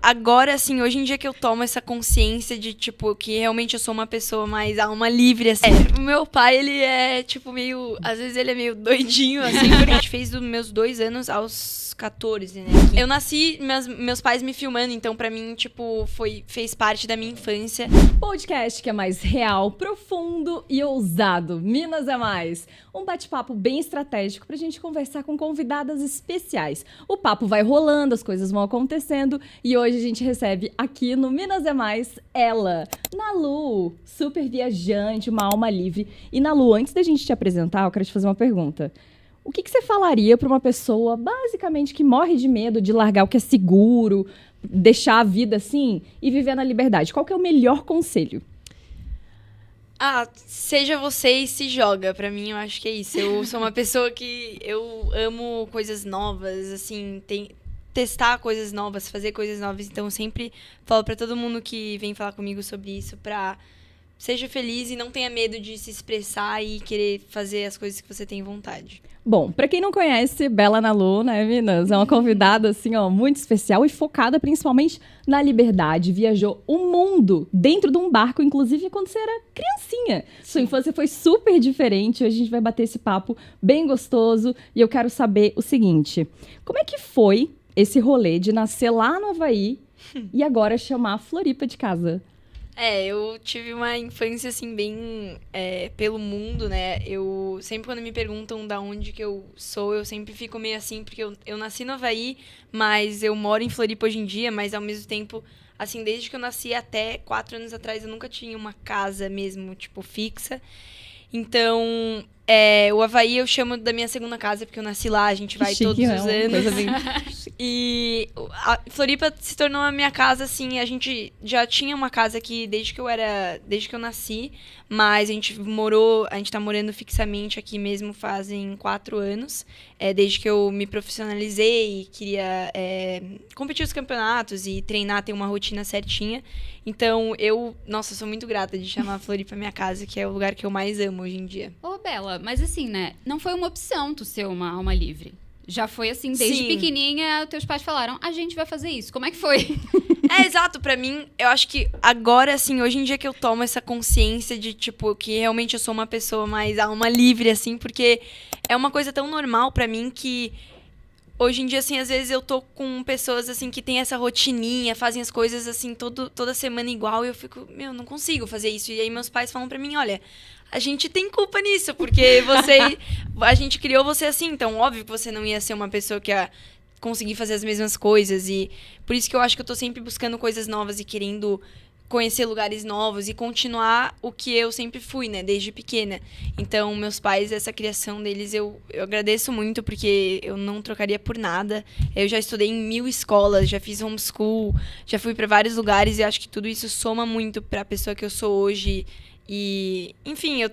Agora, assim, hoje em dia que eu tomo essa consciência de, tipo, que realmente eu sou uma pessoa mais alma livre, assim. O meu pai, ele é, tipo, meio... Às vezes ele é meio doidinho, assim, porque a gente fez dos meus 2 anos aos 14, né? Eu nasci, meus pais me filmando, então pra mim, tipo, fez parte da minha infância. Podcast que é mais real, profundo e ousado. Minas é Mais. Um bate-papo bem estratégico pra gente conversar com convidadas especiais. O papo vai rolando, as coisas vão acontecendo e hoje a gente recebe aqui no Minas é Mais ela, Nalu, super viajante, uma alma livre. E Nalu, antes da gente te apresentar, eu quero te fazer uma pergunta. O que você falaria pra uma pessoa, basicamente, que morre de medo de largar o que é seguro, deixar a vida assim e viver na liberdade? Qual que é o melhor conselho? Seja você e se joga. Pra mim, eu acho que é isso. Eu sou uma pessoa que eu amo coisas novas, assim, testar coisas novas, fazer coisas novas. Então, eu sempre falo pra todo mundo que vem falar comigo sobre isso, seja feliz e não tenha medo de se expressar e querer fazer as coisas que você tem vontade. Bom, pra quem não conhece, Bela Nalu, né, Minas? É uma convidada, assim, ó, muito especial e focada principalmente na liberdade. Viajou o mundo dentro de um barco, inclusive quando você era criancinha. Sua infância foi super diferente. Hoje a gente vai bater esse papo bem gostoso. E eu quero saber o seguinte: como é que foi esse rolê de nascer lá no Havaí e agora chamar Floripa de casa? Eu tive uma infância, assim, bem pelo mundo, né? Eu sempre, quando me perguntam da onde que eu sou, eu sempre fico meio assim, porque eu nasci no Havaí, mas eu moro em Floripa hoje em dia, mas ao mesmo tempo, assim, desde que eu nasci até 4 anos atrás, eu nunca tinha uma casa mesmo, tipo, fixa. Então, o Havaí eu chamo da minha segunda casa, porque eu nasci lá, a gente vai Chique, todos né? os Uma anos. coisa bem... E a Floripa se tornou a minha casa, assim, a gente já tinha uma casa aqui desde que eu nasci, mas a gente tá morando fixamente aqui mesmo fazem 4 anos, desde que eu me profissionalizei e queria competir os campeonatos e treinar, ter uma rotina certinha. Então, eu sou muito grata de chamar a Floripa minha casa, que é o lugar que eu mais amo hoje em dia. Ô, Bela, mas assim, né? Não foi uma opção tu ser uma alma livre. Já foi assim, desde Sim. pequenininha, teus pais falaram, a gente vai fazer isso. Como é que foi? Exato, pra mim, eu acho que agora, assim, hoje em dia que eu tomo essa consciência de, tipo, que realmente eu sou uma pessoa mais alma livre, assim, porque é uma coisa tão normal pra mim que hoje em dia, assim, às vezes eu tô com pessoas, assim, que tem essa rotininha, fazem as coisas, assim, toda semana igual, e eu fico, não consigo fazer isso. E aí meus pais falam pra mim, olha, a gente tem culpa nisso, porque a gente criou você assim, então óbvio que você não ia ser uma pessoa que ia conseguir fazer as mesmas coisas, e por isso que eu acho que eu tô sempre buscando coisas novas e querendo conhecer lugares novos e continuar o que eu sempre fui, né, desde pequena. Então, meus pais, essa criação deles, eu agradeço muito, porque eu não trocaria por nada. Eu já estudei em 1000 escolas, já fiz homeschool, já fui para vários lugares, e acho que tudo isso soma muito para a pessoa que eu sou hoje. E, enfim, eu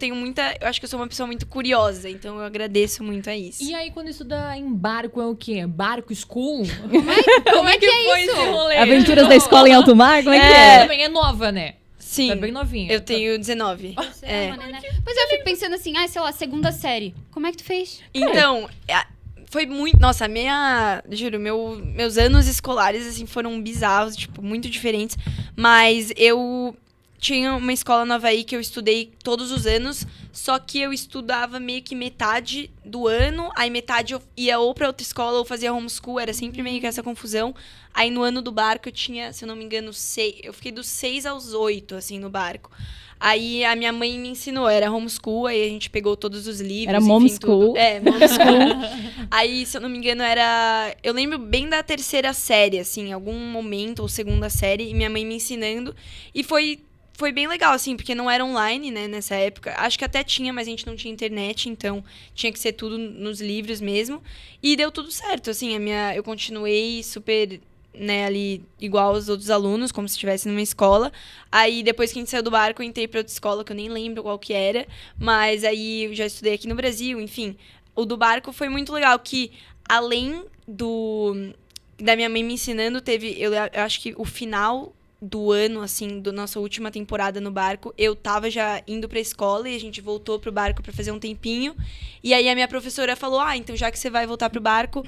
acho que eu sou uma pessoa muito curiosa, então eu agradeço muito a isso. E aí, quando estuda em barco, é o quê? Barco school? Como é que foi isso? esse rolê? Aventuras da escola em alto mar? Como é que Você é? também é nova, né? Sim, Tá bem novinha. eu tenho 19. Pois eu fico pensando assim, sei lá, segunda série. Como é que tu fez? Então, foi muito... Nossa, juro, meus anos escolares, assim, foram bizarros, tipo, muito diferentes. Mas eu tinha uma escola no Havaí que eu estudei todos os anos, só que eu estudava meio que metade do ano, aí metade eu ia ou pra outra escola ou fazia homeschool, era sempre meio que essa confusão. Aí no ano do barco eu tinha, se eu não me engano, eu fiquei dos 6 aos 8, assim, no barco. Aí a minha mãe me ensinou, era homeschool, aí a gente pegou todos os livros. Era enfim, momschool. tudo. Momschool. Aí, se eu não me engano, eu lembro bem da terceira série, assim, algum momento, ou segunda série, e minha mãe me ensinando. E foi bem legal, assim, porque não era online, né, nessa época. Acho que até tinha, mas a gente não tinha internet, então tinha que ser tudo nos livros mesmo. E deu tudo certo, assim, eu continuei super, né, ali igual aos outros alunos, como se estivesse numa escola. Aí, depois que a gente saiu do barco, eu entrei pra outra escola, que eu nem lembro qual que era, mas aí eu já estudei aqui no Brasil, enfim. O do barco foi muito legal, que além da minha mãe me ensinando, eu acho que o final do ano, assim, da nossa última temporada no barco, eu tava já indo pra escola e a gente voltou pro barco pra fazer um tempinho. E aí a minha professora falou, então já que você vai voltar pro barco,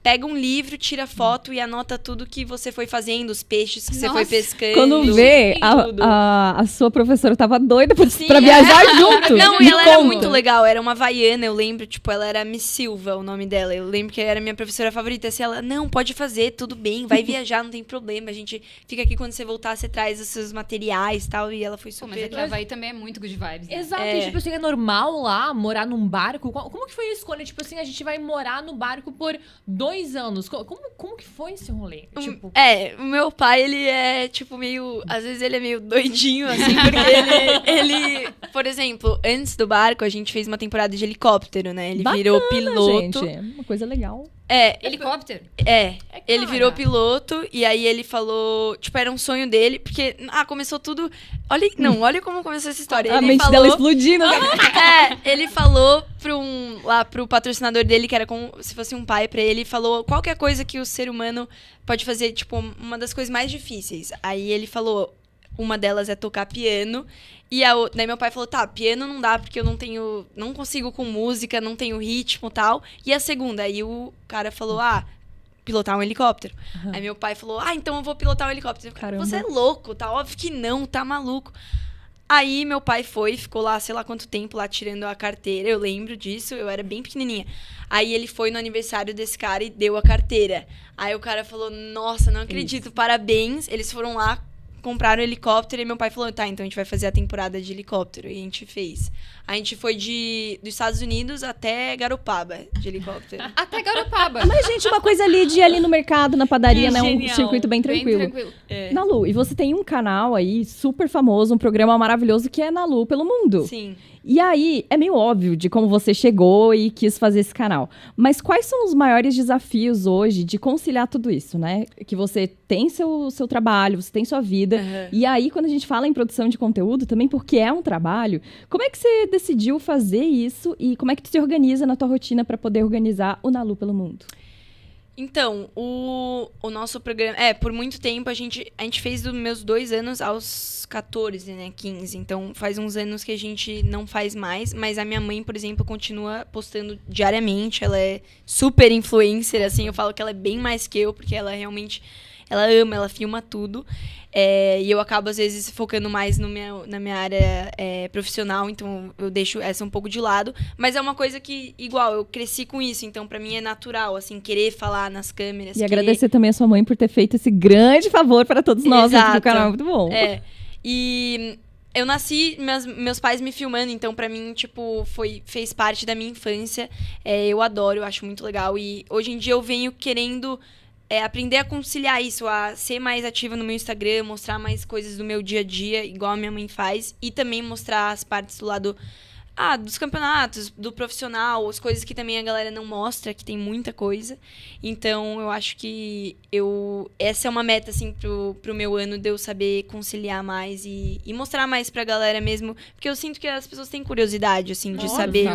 pega um livro, tira foto e anota tudo que você foi fazendo, os peixes que você foi Nossa. pescando. Quando vê, tudo. a sua professora tava doida Sim, pra viajar junto. Não, Me e ela era conta. muito legal. Era uma havaiana, eu lembro. Tipo, ela era Miss Silva, o nome dela. Eu lembro que era minha professora favorita. Assim, ela, não, pode fazer, tudo bem. Vai viajar, não tem problema. A gente fica aqui quando você voltar, você traz os seus materiais e tal. E ela foi Pô, super... mas aqui o Havaí também é muito good vibes. Né? Exato, e tipo assim, é normal lá morar num barco? Como que foi a escolha? Tipo assim, a gente vai morar no barco por 2 anos. Como que foi esse rolê? Tipo, O meu pai, ele é, tipo, meio... Às vezes ele é meio doidinho, assim, porque ele... Por exemplo, antes do barco, a gente fez uma temporada de helicóptero, né? Ele virou piloto. Gente, uma coisa legal. Helicóptero? Ele virou piloto e aí ele falou... Tipo, era um sonho dele, porque... começou tudo... Olha como começou essa história. A Ele mente falou, dela explodindo. ele falou pro patrocinador dele, que era como se fosse um pai pra ele, falou qualquer coisa que o ser humano pode fazer, tipo, uma das coisas mais difíceis. Aí ele falou, uma delas é tocar piano, e daí meu pai falou, tá, piano não dá porque eu não consigo com música, não tenho ritmo e tal. E a segunda, aí o cara falou, pilotar um helicóptero. Aí meu pai falou, então eu vou pilotar um helicóptero. Caramba. Você é louco, tá óbvio que não, tá maluco. Aí meu pai ficou lá, sei lá quanto tempo, lá tirando a carteira. Eu lembro disso, eu era bem pequenininha. Aí ele foi no aniversário desse cara e deu a carteira. Aí o cara falou, nossa, não acredito, parabéns. Eles foram lá, compraram o helicóptero e meu pai falou, tá, então a gente vai fazer a temporada de helicóptero. E a gente fez. A gente foi dos Estados Unidos até Garopaba, de helicóptero. Até Garopaba. Mas, gente, uma coisa ali de ir ali no mercado, na padaria, Que né? Um genial. circuito bem tranquilo. Bem tranquilo. Nalu, e você tem um canal aí super famoso, um programa maravilhoso que é Nalu pelo Mundo. Sim. E aí, é meio óbvio de como você chegou e quis fazer esse canal. Mas quais são os maiores desafios hoje de conciliar tudo isso, né? Que você tem seu trabalho, você tem sua vida. E aí, quando a gente fala em produção de conteúdo, também porque é um trabalho, como é que você decidiu fazer isso e como é que tu se organiza na tua rotina para poder organizar o Nalu pelo Mundo? Então, o nosso programa... por muito tempo a gente fez dos meus 2 anos aos 14, né? 15. Então, faz uns anos que a gente não faz mais. Mas a minha mãe, por exemplo, continua postando diariamente. Ela é super influencer, assim. Eu falo que ela é bem mais que eu, porque ela realmente... Ela ama, ela filma tudo. E eu acabo, às vezes, focando mais na minha área profissional. Então, eu deixo essa um pouco de lado. Mas é uma coisa que, igual, eu cresci com isso. Então, pra mim, é natural, assim, querer falar nas câmeras. E agradecer também a sua mãe por ter feito esse grande favor para todos nós aqui do Exato. canal. Muito bom. E eu nasci, meus pais me filmando. Então, pra mim, tipo, fez parte da minha infância. Eu adoro, eu acho muito legal. E hoje em dia eu venho querendo... aprender a conciliar isso, a ser mais ativa no meu Instagram, mostrar mais coisas do meu dia a dia, igual a minha mãe faz, e também mostrar as partes do lado dos campeonatos, do profissional, as coisas que também a galera não mostra, que tem muita coisa. Então, eu acho que essa é uma meta, assim, pro meu ano, de eu saber conciliar mais e mostrar mais pra galera mesmo, porque eu sinto que as pessoas têm curiosidade, assim, de saber.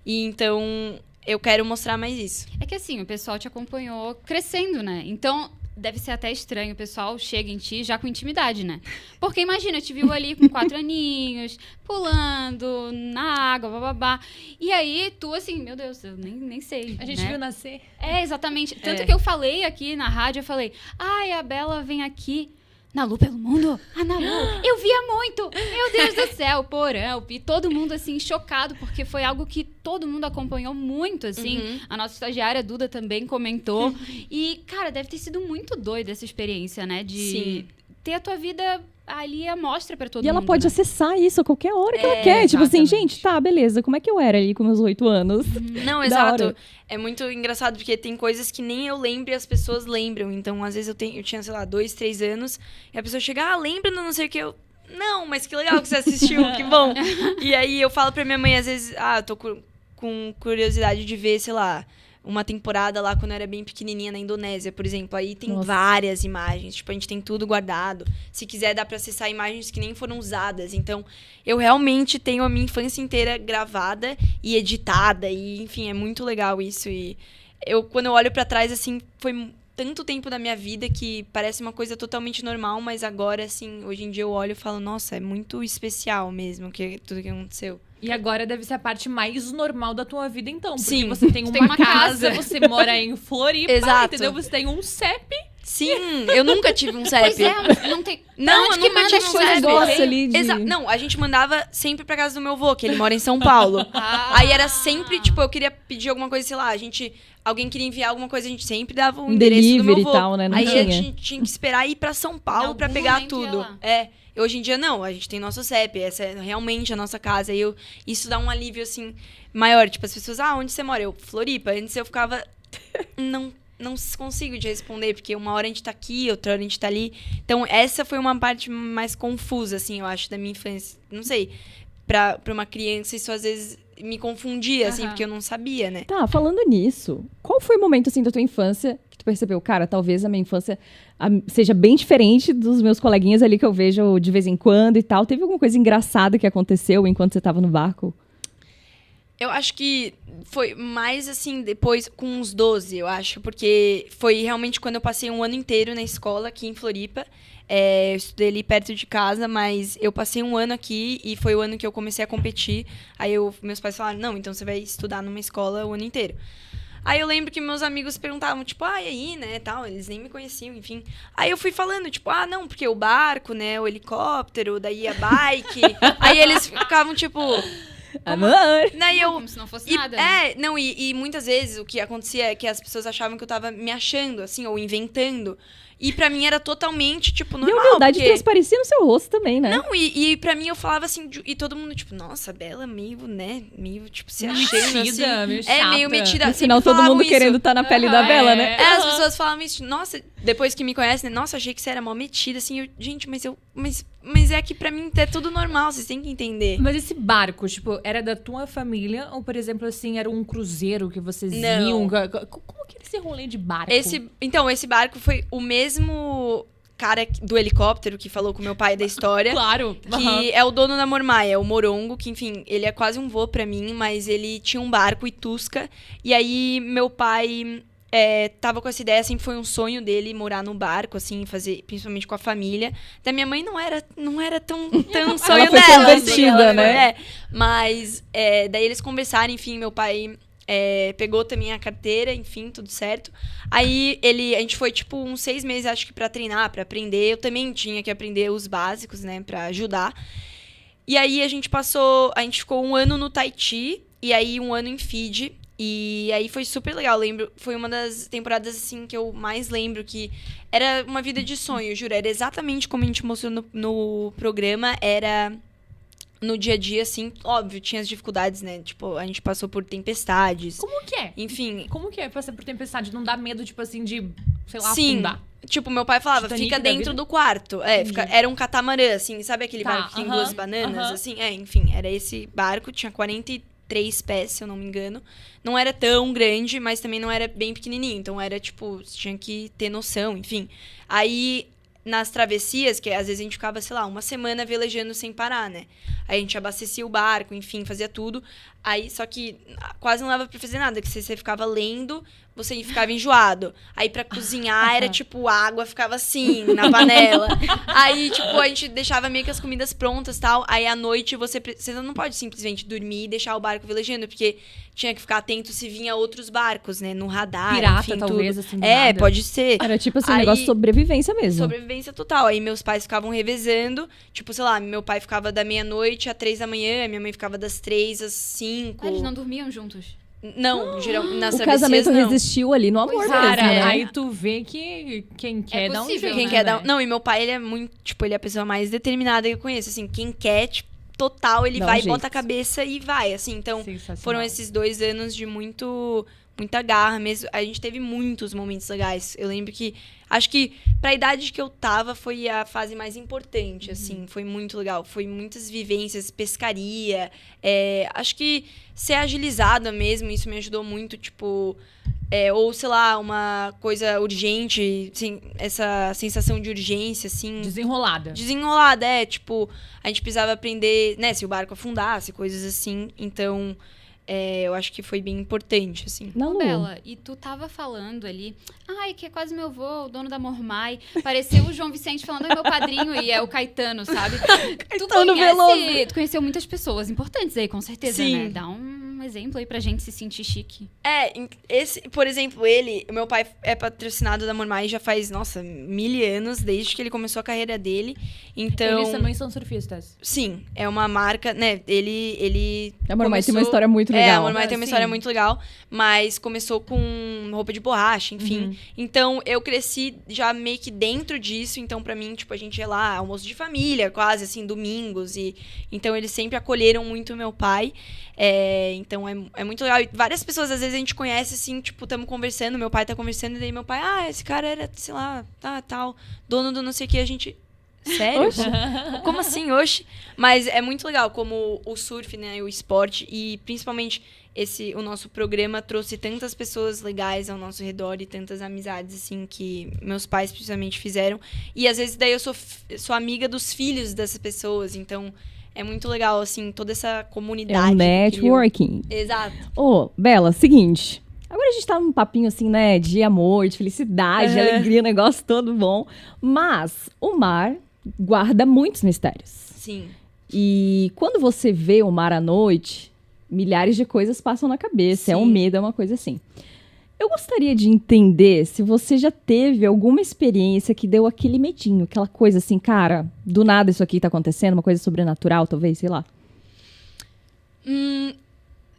E então... eu quero mostrar mais isso. É que assim, o pessoal te acompanhou crescendo, né? Então, deve ser até estranho, o pessoal chega em ti já com intimidade, né? Porque imagina, te viu ali com 4 aninhos, pulando na água, bababá. E aí, tu assim, meu Deus, eu nem sei. a gente né? viu nascer. Exatamente. Tanto que eu falei aqui na rádio, eu falei, a Bela vem aqui. Nalu pelo mundo? Nalu, eu via muito! Meu Deus do céu, o Porão, o Pi, todo mundo, assim, chocado, porque foi algo que todo mundo acompanhou muito, assim. A nossa estagiária, Duda, também comentou. E, cara, deve ter sido muito doida essa experiência, né? De ter a tua vida ali à mostra pra todo mundo. E ela pode né? acessar isso a qualquer hora que ela quer. Tipo assim, gente, tá, beleza, como é que eu era ali com meus 8 anos? Não, Da exato. hora. É muito engraçado, porque tem coisas que nem eu lembro e as pessoas lembram. Então, às vezes, eu tinha, sei lá, 2, 3 anos, e a pessoa chega, lembra do não sei o que, eu... Não, mas que legal que você assistiu, que bom. E aí, eu falo pra minha mãe, às vezes, eu tô com curiosidade de ver, sei lá... uma temporada lá quando eu era bem pequenininha na Indonésia, por exemplo. Aí tem várias imagens. Tipo, a gente tem tudo guardado. Se quiser, dá pra acessar imagens que nem foram usadas. Então, eu realmente tenho a minha infância inteira gravada e editada. E, enfim, é muito legal isso. E quando eu olho pra trás, assim, foi tanto tempo da minha vida que parece uma coisa totalmente normal. Mas agora, assim, hoje em dia eu olho e falo, nossa, é muito especial mesmo tudo que aconteceu. E agora deve ser a parte mais normal da tua vida, então. Porque Sim. você tem Tem uma uma casa, casa. você mora em Floripa, Exato. entendeu? Você tem um CEP. Sim, eu nunca tive um CEP. Pois é, não tem... Não, Onde eu que nunca manda tive as um coisas CEP. do Negócio correio? ali de... Não, a gente mandava sempre pra casa do meu avô, que ele mora em São Paulo. Ah. Aí era sempre, tipo, eu queria pedir alguma coisa, sei lá, alguém queria enviar alguma coisa, a gente sempre dava o endereço do meu delivery avô. e tal, né? Não Aí a tinha. gente tinha que esperar ir pra São Paulo Em pra algum pegar momento ia tudo. lá. Hoje em dia não, a gente tem nosso CEP, essa é realmente a nossa casa. E isso dá um alívio, assim, maior. Tipo, as pessoas, onde você mora? Eu, Floripa. Antes eu ficava, não consigo te responder, porque uma hora a gente tá aqui, outra hora a gente tá ali. Então, essa foi uma parte mais confusa, assim, eu acho, da minha infância. Não sei, pra uma criança isso às vezes me confundia, assim, Aham. porque eu não sabia, né? Tá, falando nisso, qual foi o momento, assim, da tua infância que tu percebeu, cara, talvez a minha infância seja bem diferente dos meus coleguinhas ali que eu vejo de vez em quando e tal. Teve alguma coisa engraçada que aconteceu enquanto você tava no barco? Eu acho que foi mais assim, depois, com uns 12, eu acho. Porque foi realmente quando eu passei um ano inteiro na escola aqui em Floripa. Eu estudei ali perto de casa, mas eu passei um ano aqui e foi o ano que eu comecei a competir. Aí meus pais falaram, não, então você vai estudar numa escola o ano inteiro. Aí eu lembro que meus amigos perguntavam, tipo, e aí, né, tal, eles nem me conheciam, enfim. Aí eu fui falando, tipo, não, porque o barco, né, o helicóptero, daí a bike. Aí eles ficavam, tipo... Amor! Daí eu... Como se não fosse nada, né? E muitas vezes o que acontecia é que as pessoas achavam que eu tava me achando, assim, ou inventando. E pra mim era totalmente, tipo, E normal. a humildade porque... transparecia no seu rosto também, né? Não, e pra mim eu falava assim, e todo mundo, tipo, nossa, Bela, meio, né, meio, tipo, se achando, assim. Meio É, meio chata. metida. No final, sempre todo falavam mundo isso. querendo estar na pele da Bela, né? As pessoas falavam isso, nossa, depois que me conhecem, né, nossa, achei que você era mó metida, assim, gente, mas é que pra mim é tudo normal, vocês têm que entender. Mas esse barco, tipo, era da tua família? Ou, por exemplo, assim, era um cruzeiro que vocês Não. iam? Como que era esse rolê de barco? Então, esse barco foi o mesmo cara do helicóptero que falou com meu pai da história. Claro. Que é o dono da Mormaia, o Morongo, que, enfim, ele é quase um vô pra mim, mas ele tinha um barco, Itusca, e aí meu pai tava com essa ideia, assim, foi um sonho dele morar no barco, assim, fazer, principalmente com a família. Da minha mãe não era tão sonho foi dela, convertida, assim, né? Mas, daí eles conversaram, enfim, meu pai... pegou também a carteira, enfim, tudo certo. Aí a gente foi, tipo, uns 6 meses, acho que pra treinar, pra aprender. Eu também tinha que aprender os básicos, né, pra ajudar. E aí a gente ficou um ano no Tahiti e aí um ano em Fiji. E aí foi super legal, lembro, foi uma das temporadas, assim, que eu mais lembro, que era uma vida de sonho, juro. Era exatamente como a gente mostrou no programa, era... No dia a dia, assim, óbvio, tinha as dificuldades, né? Tipo, a gente passou por tempestades. Como que é? Enfim. Como que é passar por tempestade? Não dá medo, tipo assim, de, sei lá, Sim. afundar? Tipo, meu pai falava, Titanic fica da dentro vida? do quarto. Era um catamarã, assim, sabe aquele Tá, barco que tem aham, 2 bananas, aham. assim? Enfim, era esse barco, tinha 43 pés, se eu não me engano. Não era tão grande, mas também não era bem pequenininho. Então era, tipo, você tinha que ter noção, enfim. Aí... Nas travessias, que às vezes a gente ficava, sei lá, uma semana velejando sem parar, né? Aí a gente abastecia o barco, enfim, fazia tudo. Aí, só que quase não dava pra fazer nada, que você ficava lendo, você ficava enjoado. Aí pra cozinhar era tipo, a água ficava assim, na panela. Aí, tipo, a gente deixava meio que as comidas prontas e tal. Aí à noite você não pode simplesmente dormir e deixar o barco velejando, porque tinha que ficar atento se vinha outros barcos, né? No radar, Pirata, enfim, talvez, tudo. assim, do nada. Pode ser. Era tipo assim, um Aí- negócio de sobrevivência mesmo. Sobrevivência total. Aí meus pais ficavam revezando. Tipo, sei lá, meu pai ficava da meia-noite às 3 da manhã, minha mãe ficava das 3 às 5. Eles não dormiam juntos. Não, nas O travessias casamento não. resistiu ali no amor Pois é. mesmo, Cara, né? aí tu vê que quem quer dá um possível, jeito. Quem né, quer dar... velho? Não, e meu pai, ele é muito... Tipo, ele é a pessoa mais determinada que eu conheço. Assim, quem quer, tipo, total, ele Dá um vai, jeito. bota a cabeça e vai, assim. Então, Sensacional. foram esses 2 anos de muita garra mesmo. A gente teve muitos momentos legais. Eu lembro que... Acho que pra idade que eu tava, foi a fase mais importante, assim. Foi muito legal. Foi muitas vivências, pescaria. Acho que ser agilizada mesmo, isso me ajudou muito, tipo... ou, sei lá, uma coisa urgente, assim, essa sensação de urgência, assim... Desenrolada. Desenrolada, tipo... A gente precisava aprender, né, se o barco afundasse, coisas assim. Então... eu acho que foi bem importante, assim. Na Ô, Lu. Bela, e tu tava falando ali, ai, que é quase meu avô, o dono da Mormai. Pareceu o João Vicente falando, ai, meu padrinho, e é o Caetano, sabe? Caetano Veloso. Tu conheceu muitas pessoas importantes aí, com certeza, Sim. né? Dá um exemplo aí pra gente se sentir chique. Por exemplo, o meu pai é patrocinado da Mormai já faz, nossa, 1000 anos, desde que ele começou a carreira dele. Então, Eles também são surfistas. sim, é uma marca, né? Ele A Mormai tem uma começou- história muito a legal. Mormai tem uma Sim. história muito legal, mas começou com roupa de borracha, enfim. Então, eu cresci já meio que dentro disso, então pra mim, tipo, a gente ia lá, almoço de família, quase, assim, domingos, e então eles sempre acolheram muito meu pai, então é muito legal. E várias pessoas, às vezes, a gente conhece, assim, tipo, estamos conversando, meu pai tá conversando, e daí meu pai, esse cara era, sei lá, tal, dono do não sei o que, a gente... Sério? Como assim, oxe? Mas é muito legal como o surf, né, o esporte e principalmente o nosso programa trouxe tantas pessoas legais ao nosso redor e tantas amizades, assim, que meus pais precisamente fizeram. E às vezes daí eu sou amiga dos filhos dessas pessoas, então é muito legal, assim, toda essa comunidade. É um que criou. networking. Exato. Ô, Bela, seguinte. Agora a gente tá num papinho assim, né? De amor, de felicidade, alegria, negócio todo bom. Mas o mar guarda muitos mistérios. Sim. E quando você vê o mar à noite, milhares de coisas passam na cabeça. É um Sim. medo, é uma coisa assim. Eu gostaria de entender se você já teve alguma experiência que deu aquele medinho, aquela coisa assim, cara, do nada isso aqui tá acontecendo, uma coisa sobrenatural, talvez, sei lá.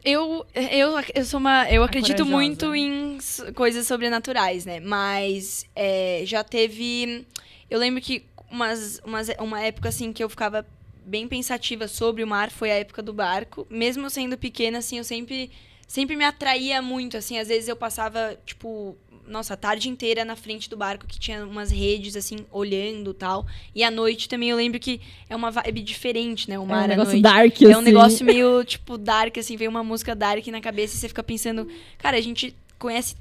Eu acredito corajosa. muito em coisas sobrenaturais, né? Mas já teve... Eu lembro que uma época, assim, que eu ficava bem pensativa sobre o mar foi a época do barco. Mesmo eu sendo pequena, assim, eu sempre me atraía muito, assim. Às vezes eu passava, tipo... Nossa, a tarde inteira na frente do barco, que tinha umas redes, assim, olhando e tal. E à noite também eu lembro que é uma vibe diferente, né? O mar um à negócio noite. dark, É um assim. negócio meio, tipo, dark, assim. Vem uma música dark na cabeça e você fica pensando... Cara, a gente conhece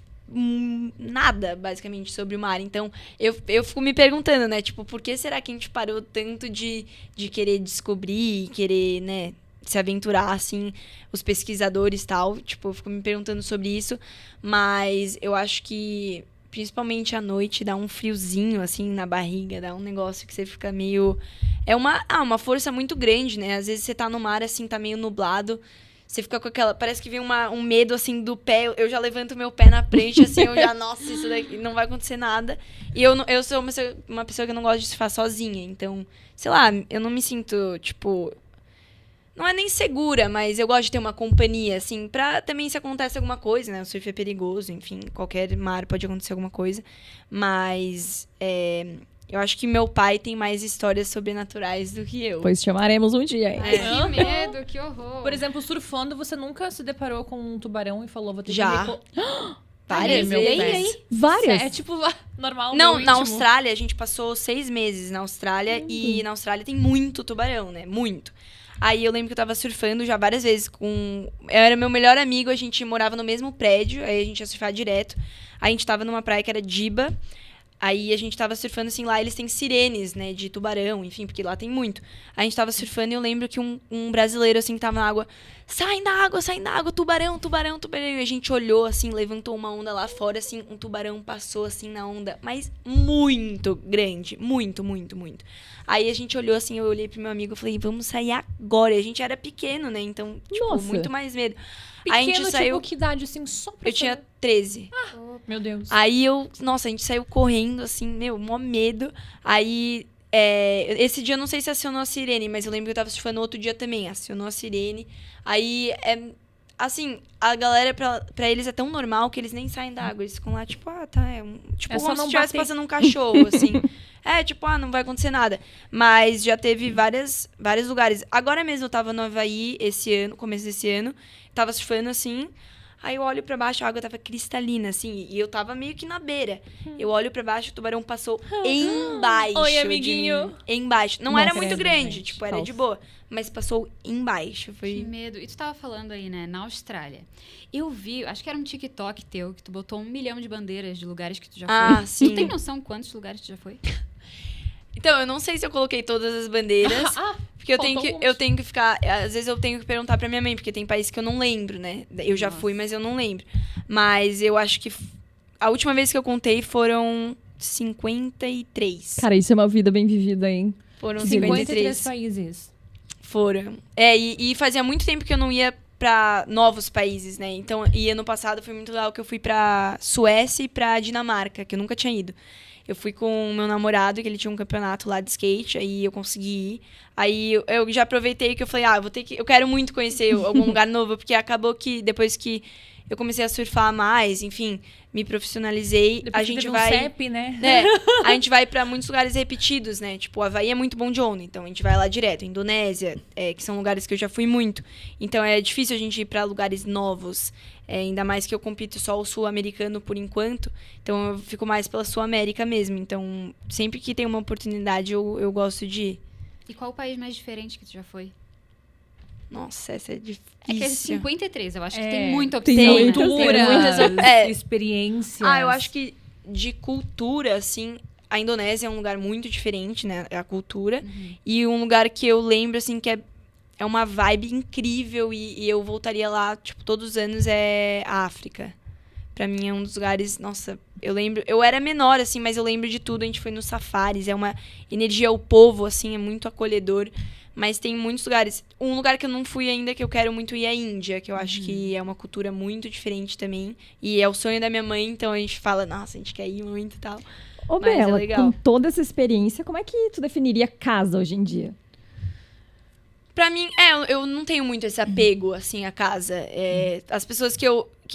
nada, basicamente, sobre o mar. Então, eu fico me perguntando, né? Tipo, por que será que a gente parou tanto de querer descobrir, querer, né... se aventurar, assim, os pesquisadores e tal. Tipo, eu fico me perguntando sobre isso. Mas eu acho que, principalmente à noite, dá um friozinho, assim, na barriga. Dá um negócio que você fica meio... É uma força muito grande, né? Às vezes você tá no mar, assim, tá meio nublado. Você fica com aquela... Parece que vem um medo, assim, do pé. Eu já levanto meu pé na prancha, assim, eu já... Nossa, isso daqui não vai acontecer nada. E eu sou uma pessoa que não gosta de surfar sozinha. Então, sei lá, eu não me sinto, tipo... Não é nem segura, mas eu gosto de ter uma companhia, assim, pra também se acontece alguma coisa, né? O surf é perigoso, enfim, qualquer mar pode acontecer alguma coisa. Mas eu acho que meu pai tem mais histórias sobrenaturais do que eu. Pois chamaremos um dia, hein? Ai, que medo, que horror. Por exemplo, surfando, você nunca se deparou com um tubarão e falou, vou ter Já. que... Várias meu vezes. Deus. Várias. É tipo normal, Não, meu na íntimo. Austrália, a gente passou 6 meses na Austrália. E na Austrália tem muito tubarão, né? Muito. Aí eu lembro que eu tava surfando já várias vezes com... Eu era meu melhor amigo, a gente morava no mesmo prédio, aí a gente ia surfar direto. Aí a gente tava numa praia que era Jiba. Aí a gente tava surfando, assim, lá eles têm sirenes, né, de tubarão, enfim, porque lá tem muito. Aí a gente tava surfando e eu lembro que um brasileiro, assim, que tava na água, sai da água, tubarão, tubarão, tubarão. E a gente olhou, assim, levantou uma onda lá fora, assim, um tubarão passou, assim, na onda, mas muito grande, muito, muito, muito. Aí a gente olhou, assim, eu olhei pro meu amigo e falei, vamos sair agora. E a gente era pequeno, né, então, tipo, Nossa. muito mais medo. Pequeno, Aí a gente saiu... tipo, que idade, assim, só pra Eu tinha saber? 13. Meu Deus. Aí nossa, a gente saiu correndo, assim, meu, mó medo. Aí, esse dia eu não sei se acionou a sirene, mas eu lembro que eu tava surfando outro dia também, acionou a sirene. Aí, assim, a galera, pra eles é tão normal que eles nem saem da água. Eles ficam lá, tipo, tá, tipo, É só como se não estivesse bater. passando um cachorro, assim. Tipo, não vai acontecer nada. Mas já teve vários lugares. Agora mesmo eu tava no Havaí esse ano, começo desse ano. Tava surfando, assim... Aí eu olho pra baixo, a água tava cristalina, assim, e eu tava meio que na beira. Eu olho pra baixo, o tubarão passou embaixo. Oi, de amiguinho. mim. Embaixo. Não Não, era muito credo, grande, gente, tipo, era falso. de boa. Mas passou embaixo. Que Foi. medo. E tu tava falando aí, né, na Austrália. Eu vi, acho que era um TikTok teu, que tu botou 1 milhão de bandeiras de lugares que tu já foi. Sim. Tu tem noção quantos lugares tu já foi? Então, eu não sei se eu coloquei todas as bandeiras. Porque Faltou alguns. eu tenho que ficar. Às vezes eu tenho que perguntar pra minha mãe, porque tem países que eu não lembro, né? Eu já fui, mas eu não lembro. Mas eu acho que a última vez que eu contei foram 53. Cara, isso é uma vida bem vivida, hein? Foram 53 53. países. Foram. E fazia muito tempo que eu não ia pra novos países, né? Então, e ano passado foi muito legal que eu fui pra Suécia e pra Dinamarca, que eu nunca tinha ido. Eu fui com o meu namorado, que ele tinha um campeonato lá de skate, aí eu consegui ir. Aí eu já aproveitei que eu falei, eu quero muito conhecer algum lugar novo, porque acabou que depois que eu comecei a surfar mais, enfim, me profissionalizei, Depois a que gente teve vai... um CEP, né? A gente vai pra muitos lugares repetidos, né? Tipo, o Havaí é muito bom de onda, então a gente vai lá direto. Indonésia, que são lugares que eu já fui muito. Então é difícil a gente ir pra lugares novos. Ainda mais que eu compito só o sul-americano por enquanto. Então eu fico mais pela Sul-América mesmo. Então, sempre que tem uma oportunidade, eu gosto de ir. E qual o país mais diferente que tu já foi? Nossa, essa é difícil. É que é 53, eu acho que É, tem muita tem opção. muitas, né? Culturas, É. experiências. Eu acho que de cultura, assim, a Indonésia é um lugar muito diferente, né? A cultura. E um lugar que eu lembro, assim, que é uma vibe incrível e eu voltaria lá, tipo, todos os anos é a África. Pra mim é um dos lugares, nossa, eu lembro, eu era menor, assim, mas eu lembro de tudo, a gente foi nos safaris, é uma energia, o povo, assim, é muito acolhedor, mas tem muitos lugares. Um lugar que eu não fui ainda, que eu quero muito ir é a Índia, que eu acho que é uma cultura muito diferente também, e é o sonho da minha mãe, então a gente fala, nossa, a gente quer ir muito e tal. Ô, Mas é Bela, legal. com toda essa experiência, como é que tu definiria casa hoje em dia? Pra mim, eu não tenho muito esse apego, assim, à casa. As pessoas que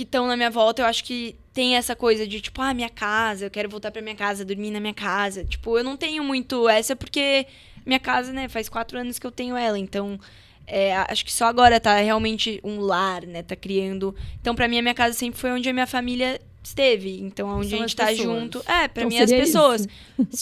estão na minha volta, eu acho que tem essa coisa de, tipo, minha casa, eu quero voltar pra minha casa, dormir na minha casa. Tipo, eu não tenho muito essa, porque minha casa, né, faz 4 anos que eu tenho ela. Então, acho que só agora tá realmente um lar, né, tá criando. Então, pra mim, a minha casa sempre foi onde a minha família esteve. Então, onde São a as gente tá pessoas. junto. Pra Então, mim, as seria pessoas.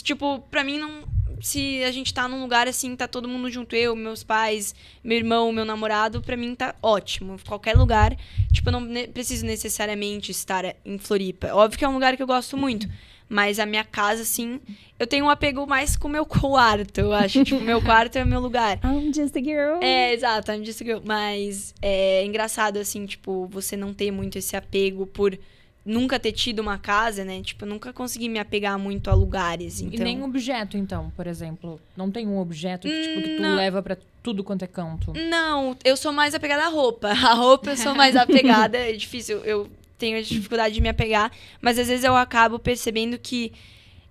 Tipo, pra mim, não... Se a gente tá num lugar assim, tá todo mundo junto, eu, meus pais, meu irmão, meu namorado, pra mim tá ótimo. Qualquer lugar. Tipo, eu não preciso necessariamente estar em Floripa. Óbvio que é um lugar que eu gosto muito. Mas a minha casa, assim, eu tenho um apego mais com o meu quarto, eu acho. Tipo, meu quarto é o meu lugar. I'm just a girl. Exato, I'm just a girl. Mas é engraçado, assim, tipo, você não ter muito esse apego por nunca ter tido uma casa, né? Tipo, eu nunca consegui me apegar muito a lugares, então... E nem objeto, então, por exemplo. Não tem um objeto que, tipo, que tu Não. leva pra tudo quanto é canto. Não, eu sou mais apegada à roupa. A roupa eu sou mais apegada, é difícil, eu tenho dificuldade de me apegar, mas às vezes eu acabo percebendo que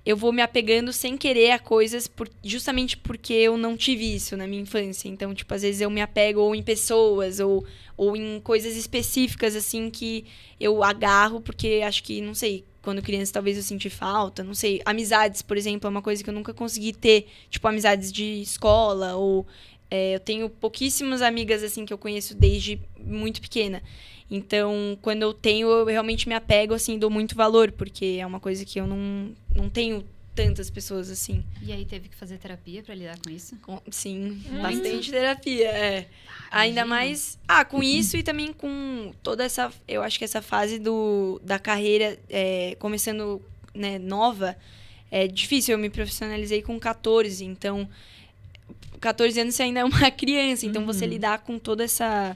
eu vou me apegando sem querer a coisas justamente porque eu não tive isso na minha infância. Então, tipo, às vezes eu me apego ou em pessoas ou em coisas específicas, assim, que eu agarro porque acho que, não sei, quando criança talvez eu senti falta, não sei. Amizades, por exemplo, é uma coisa que eu nunca consegui ter. Tipo, amizades de escola ou... eu tenho pouquíssimas amigas, assim, que eu conheço desde muito pequena. Então, quando eu tenho, eu realmente me apego, assim, dou muito valor, porque é uma coisa que eu não tenho tantas pessoas, assim. E aí teve que fazer terapia pra lidar com isso? Sim, bastante terapia, Ainda Imagino. mais, com isso e também com toda essa, eu acho que essa fase da carreira começando, né, nova, é difícil. Eu me profissionalizei com 14, então 14 anos você ainda é uma criança, então você lidar com toda essa,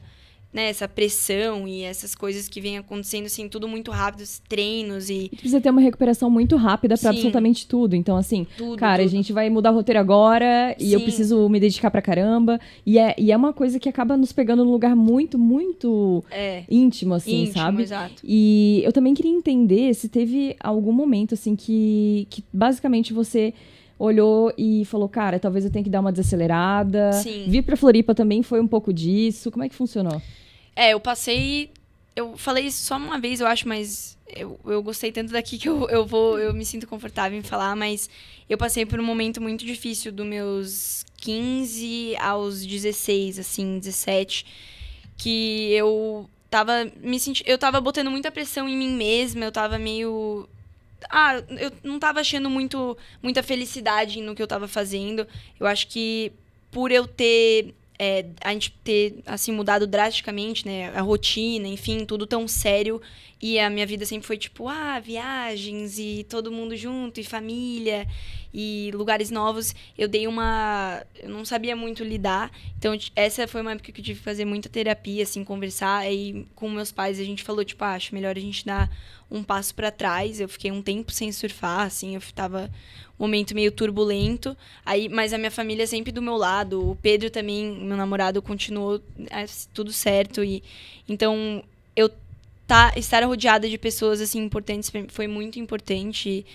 né, essa pressão e essas coisas que vêm acontecendo, assim, tudo muito rápido, os treinos e Tu precisa ter uma recuperação muito rápida pra Sim. absolutamente tudo. Então, assim, tudo. cara, tudo. a gente vai mudar o roteiro agora e eu Sim. preciso me dedicar pra caramba. E é uma coisa que acaba nos pegando num lugar muito, muito íntimo, assim, íntimo, sabe? exato. E eu também queria entender se teve algum momento, assim, que basicamente você olhou e falou, cara, talvez eu tenha que dar uma desacelerada. Sim. Vir pra Floripa também foi um pouco disso. Como é que funcionou? Eu passei... Eu falei isso só uma vez, eu acho, mas eu gostei tanto daqui que eu me sinto confortável em falar, mas eu passei por um momento muito difícil dos meus 15 aos 16, assim, 17, que eu tava eu tava botando muita pressão em mim mesma, eu tava meio... eu não tava achando muita felicidade no que eu tava fazendo. Eu acho que por eu ter... a gente ter, assim, mudado drasticamente, né? A rotina, enfim, tudo tão sério. E a minha vida sempre foi, tipo, viagens e todo mundo junto e família. e lugares novos, eu não sabia muito lidar. Então, essa foi uma época que eu tive que fazer muita terapia, assim, conversar. Aí, com meus pais, a gente falou, tipo, acho melhor a gente dar um passo pra trás. Eu fiquei um tempo sem surfar, assim, eu tava um momento meio turbulento. Aí, mas a minha família sempre do meu lado. O Pedro também, meu namorado, continuou tudo certo. E então, estar rodeada de pessoas, assim, importantes foi muito importante.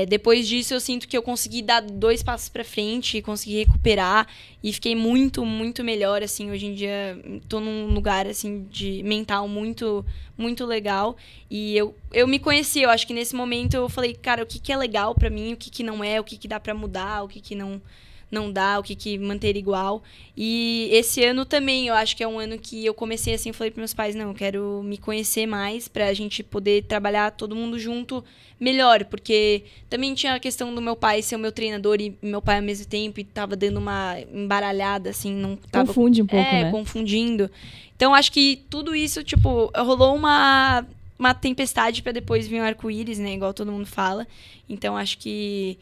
Depois disso, eu sinto que eu consegui dar 2 passos pra frente, consegui recuperar e fiquei muito, muito melhor, assim. Hoje em dia, tô num lugar, assim, de mental muito, muito legal. E eu me conheci, eu acho que nesse momento eu falei, cara, o que é legal pra mim, o que não é, o que dá pra mudar, o que não dá, o que manter igual. E esse ano também, eu acho que é um ano que eu comecei assim, eu falei para meus pais, não, eu quero me conhecer mais pra gente poder trabalhar todo mundo junto melhor, porque também tinha a questão do meu pai ser o meu treinador e meu pai ao mesmo tempo, e tava dando uma embaralhada, assim, não tava... Confunde um pouco, né? Confundindo. Então, acho que tudo isso, tipo, rolou uma tempestade pra depois vir um arco-íris, né, igual todo mundo fala. Então, acho que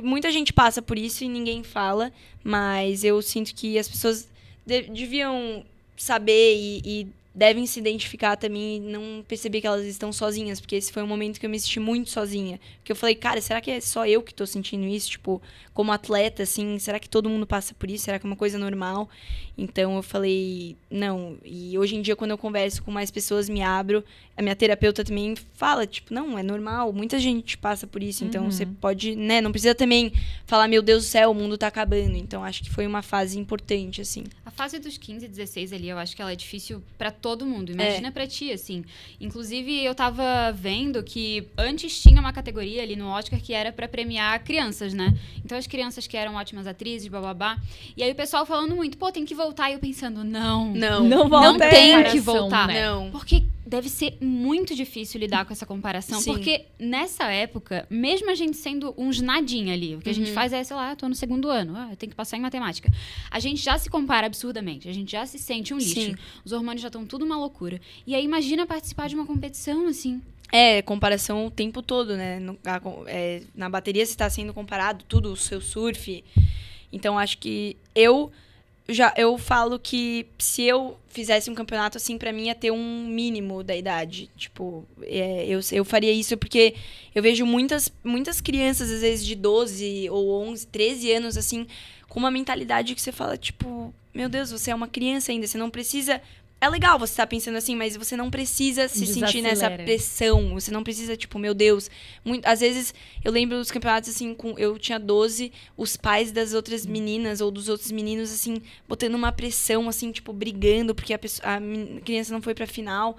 muita gente passa por isso e ninguém fala, mas eu sinto que as pessoas deviam saber e devem se identificar também e não perceber que elas estão sozinhas, porque esse foi um momento que eu me senti muito sozinha. Que eu falei, cara, será que é só eu que tô sentindo isso? Tipo, como atleta, assim, será que todo mundo passa por isso? Será que é uma coisa normal? Então eu falei, não. E hoje em dia, quando eu converso com mais pessoas, me abro. A minha terapeuta também fala, tipo, não, é normal, muita gente passa por isso. Então você pode, né, não precisa também falar, meu Deus do céu, o mundo tá acabando. Então acho que foi uma fase importante, assim. A fase dos 15, 16 ali, eu acho que ela é difícil pra todo mundo. Imagina pra ti, assim. Inclusive, eu tava vendo que antes tinha uma categoria ali no Oscar que era pra premiar crianças, né? Então, as crianças que eram ótimas atrizes, bababá. E aí, o pessoal falando muito, pô, tem que voltar. E eu pensando, não volta, tem que voltar. Né? Não. Porque deve ser muito difícil lidar com essa comparação. Sim. Porque nessa época, mesmo a gente sendo uns nadinha ali, o que a gente faz é, sei lá, tô no 2º ano, eu tenho que passar em matemática. A gente já se compara absurdamente, a gente já se sente um lixo. Sim. Os hormônios já estão tudo uma loucura. E aí, imagina participar de uma competição, assim. Comparação o tempo todo, né? Na bateria você tá sendo comparado, tudo, o seu surf. Então, acho que eu falo que se eu fizesse um campeonato assim, pra mim ia ter um mínimo da idade. Tipo, eu faria isso porque eu vejo muitas crianças, às vezes de 12 ou 11, 13 anos, assim, com uma mentalidade que você fala, tipo, meu Deus, você é uma criança ainda, você não precisa... É legal você estar pensando assim, mas você não precisa se sentir nessa pressão. Você não precisa, tipo, meu Deus... Às vezes, eu lembro dos campeonatos, assim, eu tinha 12, os pais das outras meninas ou dos outros meninos, assim, botando uma pressão, assim, tipo, brigando porque a criança não foi pra final.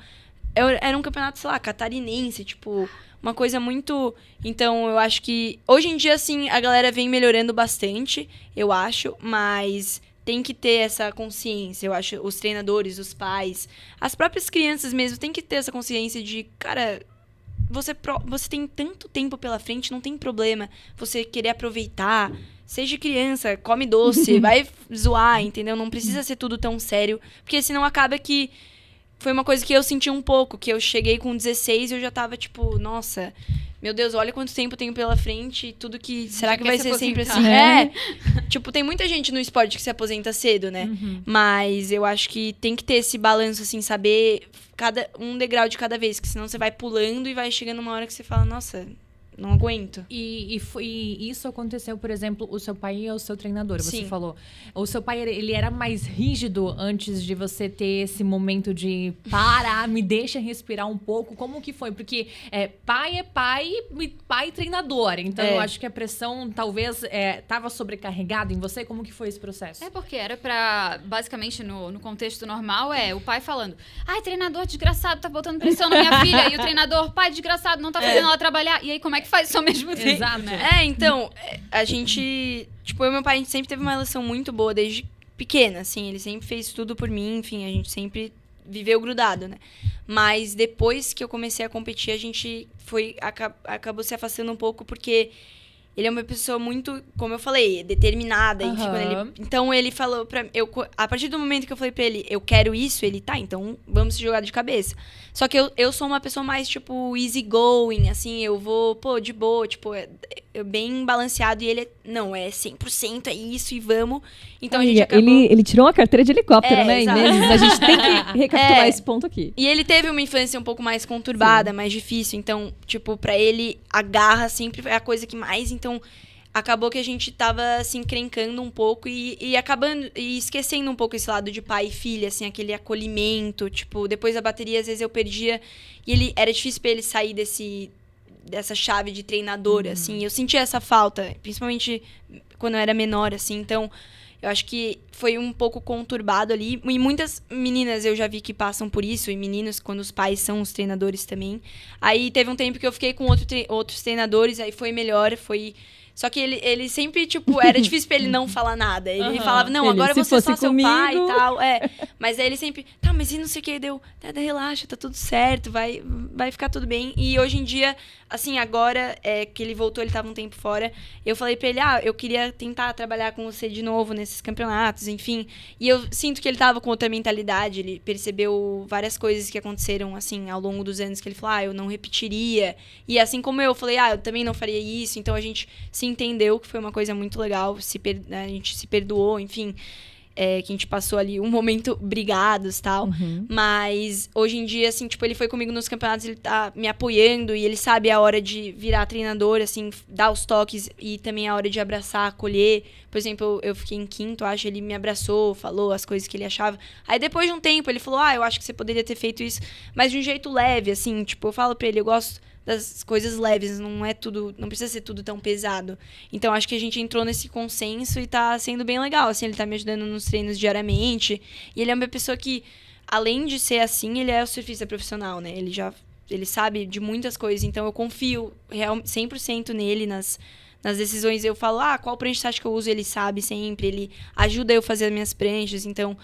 Era um campeonato, sei lá, catarinense, tipo... Uma coisa muito... Então, eu acho que... Hoje em dia, assim, a galera vem melhorando bastante, eu acho, mas... Tem que ter essa consciência, eu acho, os treinadores, os pais, as próprias crianças mesmo, tem que ter essa consciência de, cara, você tem tanto tempo pela frente, não tem problema você querer aproveitar, seja criança, come doce, vai zoar, entendeu? Não precisa ser tudo tão sério, porque senão acaba que foi uma coisa que eu senti um pouco, que eu cheguei com 16 e eu já tava tipo, nossa... Meu Deus, olha quanto tempo eu tenho pela frente e tudo que... Será que vai ser sempre assim? Tipo, tem muita gente no esporte que se aposenta cedo, né? Mas eu acho que tem que ter esse balanço, assim, saber um degrau de cada vez, que senão você vai pulando e vai chegando uma hora que você fala, nossa... Não aguento. E isso aconteceu, por exemplo, o seu pai é o seu treinador, você Sim. falou. O seu pai, ele era mais rígido antes de você ter esse momento de parar, me deixa respirar um pouco. Como que foi? Porque pai é pai e pai treinador. Então, eu acho que a pressão talvez estava sobrecarregada em você. Como que foi esse processo? Porque era pra, basicamente, no contexto normal, o pai falando, ai, treinador desgraçado, tá botando pressão na minha filha. E o treinador, pai desgraçado, não tá fazendo ela trabalhar. E aí, como é que faz isso ao mesmo tempo? Exato. Né? Então, a gente... Tipo, eu e meu pai, a gente sempre teve uma relação muito boa desde pequena, assim. Ele sempre fez tudo por mim, enfim, a gente sempre viveu grudado, né? Mas depois que eu comecei a competir, a gente acabou se afastando um pouco, porque ele é uma pessoa muito, como eu falei, determinada. Então, ele falou pra... a partir do momento que eu falei pra ele, eu quero isso, ele, tá, então vamos se jogar de cabeça. Só que eu sou uma pessoa mais, tipo, easy going, assim, eu vou, pô, de boa, tipo... bem balanceado. E ele, não, é 100%, é isso e vamos. Então a gente Amiga, acabou... ele tirou uma carteira de helicóptero, né? Em exato. meses. A gente tem que recapitular esse ponto aqui. E ele teve uma infância um pouco mais conturbada, mais difícil. Então, tipo, pra ele, a garra sempre é a coisa que mais... Então, acabou que a gente tava, assim, encrencando um pouco e acabando... E esquecendo um pouco esse lado de pai e filha, assim, aquele acolhimento. Tipo, depois da bateria, às vezes eu perdia... E era difícil pra ele sair dessa chave de treinador, assim. Eu sentia essa falta, principalmente quando eu era menor, assim. Então, eu acho que foi um pouco conturbado ali. E muitas meninas eu já vi que passam por isso, e meninos, quando os pais são os treinadores também. Aí teve um tempo que eu fiquei com outros treinadores, aí foi melhor, foi... Só que ele sempre, tipo, era difícil pra ele não falar nada. Ele falava, não, agora você é só seu pai e tal. Mas aí ele sempre, tá, mas e não sei o que, deu, relaxa, tá tudo certo, vai ficar tudo bem. E hoje em dia, assim, agora que ele voltou, ele tava um tempo fora, eu falei pra ele, eu queria tentar trabalhar com você de novo nesses campeonatos, enfim. E eu sinto que ele tava com outra mentalidade, ele percebeu várias coisas que aconteceram, assim, ao longo dos anos, que ele falou, eu não repetiria. E assim como eu falei, eu também não faria isso, então a gente se entendeu, que foi uma coisa muito legal, a gente se perdoou, enfim, que a gente passou ali um momento brigados e tal, mas hoje em dia, assim, tipo, ele foi comigo nos campeonatos, ele tá me apoiando e ele sabe a hora de virar treinador, assim, dar os toques e também a hora de abraçar, acolher. Por exemplo, eu fiquei em quinto, acho, ele me abraçou, falou as coisas que ele achava. Aí depois de um tempo, ele falou, eu acho que você poderia ter feito isso, mas de um jeito leve, assim, tipo, eu falo pra ele, eu gosto das coisas leves, não precisa ser tudo tão pesado. Então, acho que a gente entrou nesse consenso e tá sendo bem legal, assim, ele tá me ajudando nos treinos diariamente, e ele é uma pessoa que, além de ser assim, ele é o surfista profissional, né, ele sabe de muitas coisas, então eu confio 100% nele, nas decisões. Eu falo, qual prancha você acha que eu uso? Ele sabe sempre, ele ajuda eu a fazer as minhas pranchas, então,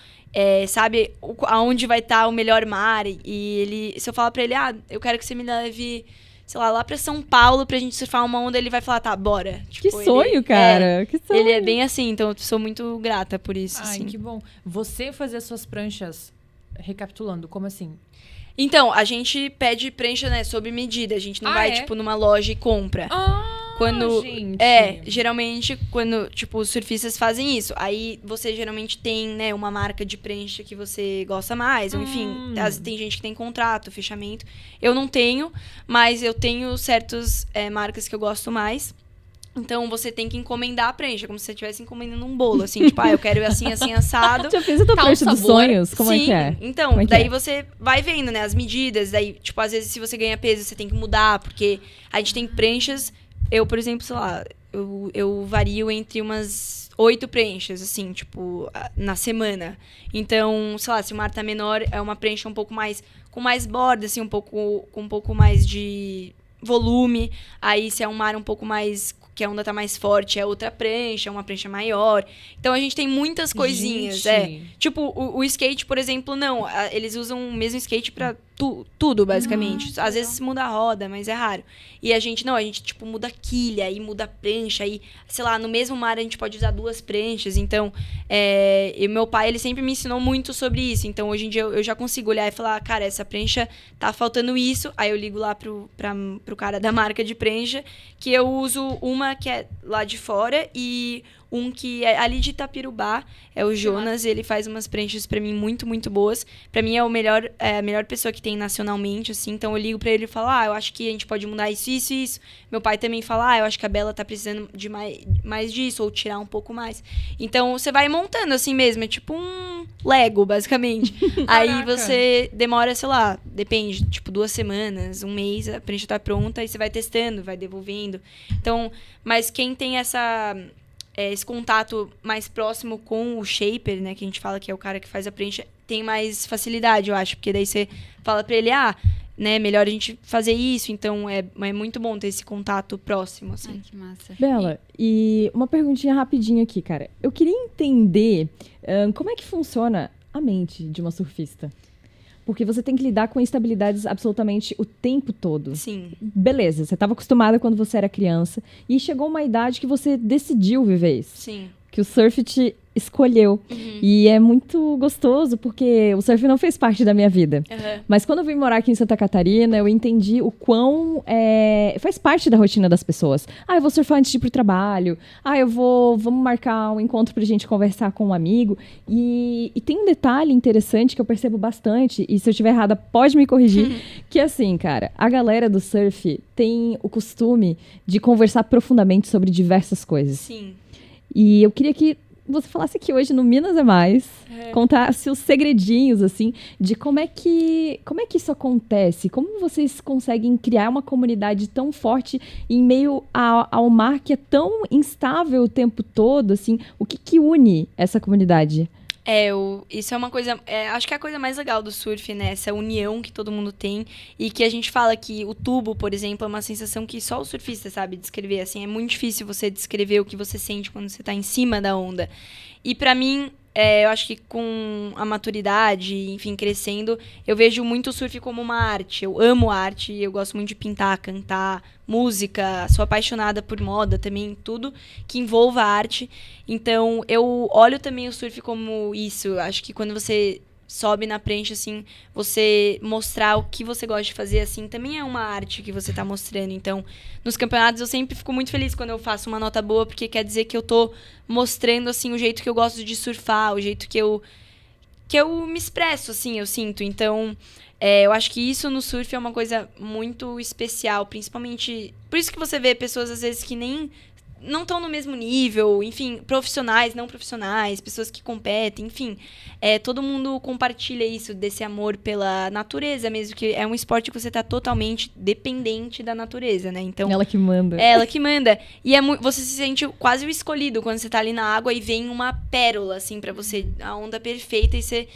sabe aonde vai estar o melhor mar, e se eu falar pra ele, eu quero que você me leve, sei lá pra São Paulo pra gente surfar uma onda, ele vai falar, tá, bora. Tipo, que sonho, cara, que sonho. Ele é bem assim, então eu sou muito grata por isso, assim. Que bom. Você fazer as suas pranchas, recapitulando, como assim? Então, a gente pede prancha, né, sob medida, a gente não vai, tipo, numa loja e compra. Gente. Geralmente, quando, tipo, os surfistas fazem isso. Aí, você geralmente tem, né, uma marca de prancha que você gosta mais. Ou, enfim, tem gente que tem contrato, fechamento. Eu não tenho, mas eu tenho certas marcas que eu gosto mais. Então, você tem que encomendar a prancha, como se você estivesse encomendando um bolo, assim. Tipo, eu quero assim, assim, assado. Já fiz a tua prancha dos sonhos? Como Sim, é que é? Então, daí você vai vendo, né, as medidas. Daí, tipo, às vezes, se você ganha peso, você tem que mudar. Porque a gente tem pranchas... Eu, por exemplo, sei lá, eu vario entre umas 8 pranchas, assim, tipo, na semana. Então, sei lá, se o mar tá menor, é uma prancha um pouco mais... com mais borda, assim, com um pouco mais de volume. Aí, se é um mar um pouco mais... que a onda tá mais forte, é outra prancha, é uma prancha maior. Então, a gente tem muitas coisinhas, Tipo, o skate, por exemplo, não. Eles usam o mesmo skate pra tudo, basicamente. Às vezes muda a roda, mas é raro. E a gente, tipo, muda a quilha, aí muda a prancha, aí, sei lá, no mesmo mar a gente pode usar 2 pranchas. Então, e meu pai, ele sempre me ensinou muito sobre isso. Então, hoje em dia, eu já consigo olhar e falar, cara, essa prancha tá faltando isso. Aí eu ligo lá pro cara da marca de prancha, que eu uso uma que é lá de fora e um que é ali de Itapirubá, é o Jonas, ele faz umas pranchas pra mim muito, muito boas. Pra mim é a melhor pessoa que tem nacionalmente, assim, então eu ligo pra ele e falo, eu acho que a gente pode mudar isso, isso e isso. Meu pai também fala, eu acho que a Bela tá precisando de mais disso, ou tirar um pouco mais. Então você vai montando assim mesmo, é tipo um Lego, basicamente. Aí você demora, sei lá, depende, tipo 2 semanas, 1 mês, a prancha tá pronta, aí você vai testando, vai devolvendo. Então, mas quem tem esse contato mais próximo com o shaper, né, que a gente fala que é o cara que faz a prancha, tem mais facilidade, eu acho, porque daí você fala pra ele, né, melhor a gente fazer isso, então é muito bom ter esse contato próximo, assim. Ai, que massa. Bela, e uma perguntinha rapidinho aqui, cara. Eu queria entender como é que funciona a mente de uma surfista. Porque você tem que lidar com instabilidades absolutamente o tempo todo. Sim. Beleza, você estava acostumada quando você era criança e chegou uma idade que você decidiu viver isso. Sim. Que o surf te escolheu. E é muito gostoso, porque o surf não fez parte da minha vida. Mas quando eu vim morar aqui em Santa Catarina, eu entendi o quão faz parte da rotina das pessoas. Eu vou surfar antes de ir pro trabalho. Vamos marcar um encontro pra gente conversar com um amigo. E tem um detalhe interessante que eu percebo bastante, e se eu estiver errada, pode me corrigir, que assim, cara, a galera do surf tem o costume de conversar profundamente sobre diversas coisas. Sim. E eu queria que você falasse aqui hoje no Minas é Mais, contasse os segredinhos, assim, de como é que isso acontece, como vocês conseguem criar uma comunidade tão forte em meio ao mar que é tão instável o tempo todo, assim, o que une essa comunidade? Isso é uma coisa, acho que é a coisa mais legal do surf, né? Essa união que todo mundo tem e que a gente fala que o tubo, por exemplo, é uma sensação que só o surfista sabe descrever, assim, é muito difícil você descrever o que você sente quando você tá em cima da onda. E pra mim, eu acho que com a maturidade, enfim, crescendo, eu vejo muito o surf como uma arte. Eu amo arte, eu gosto muito de pintar, cantar, música, sou apaixonada por moda também, tudo que envolva arte. Então, eu olho também o surf como isso. Acho que quando você sobe na prancha, assim, você mostrar o que você gosta de fazer, assim, também é uma arte que você tá mostrando. Então, nos campeonatos eu sempre fico muito feliz quando eu faço uma nota boa, porque quer dizer que eu tô mostrando, assim, o jeito que eu gosto de surfar, o jeito que eu me expresso, assim, eu sinto. Então, eu acho que isso no surf é uma coisa muito especial, principalmente... Por isso que você vê pessoas, às vezes, que nem... não estão no mesmo nível, enfim, profissionais, não profissionais, pessoas que competem, enfim. Todo mundo compartilha isso, desse amor pela natureza mesmo, que é um esporte que você tá totalmente dependente da natureza, né? Então, Ela que manda. ela que manda. E você se sente quase o escolhido quando você tá ali na água e vem uma pérola, assim, pra você, a onda perfeita, e você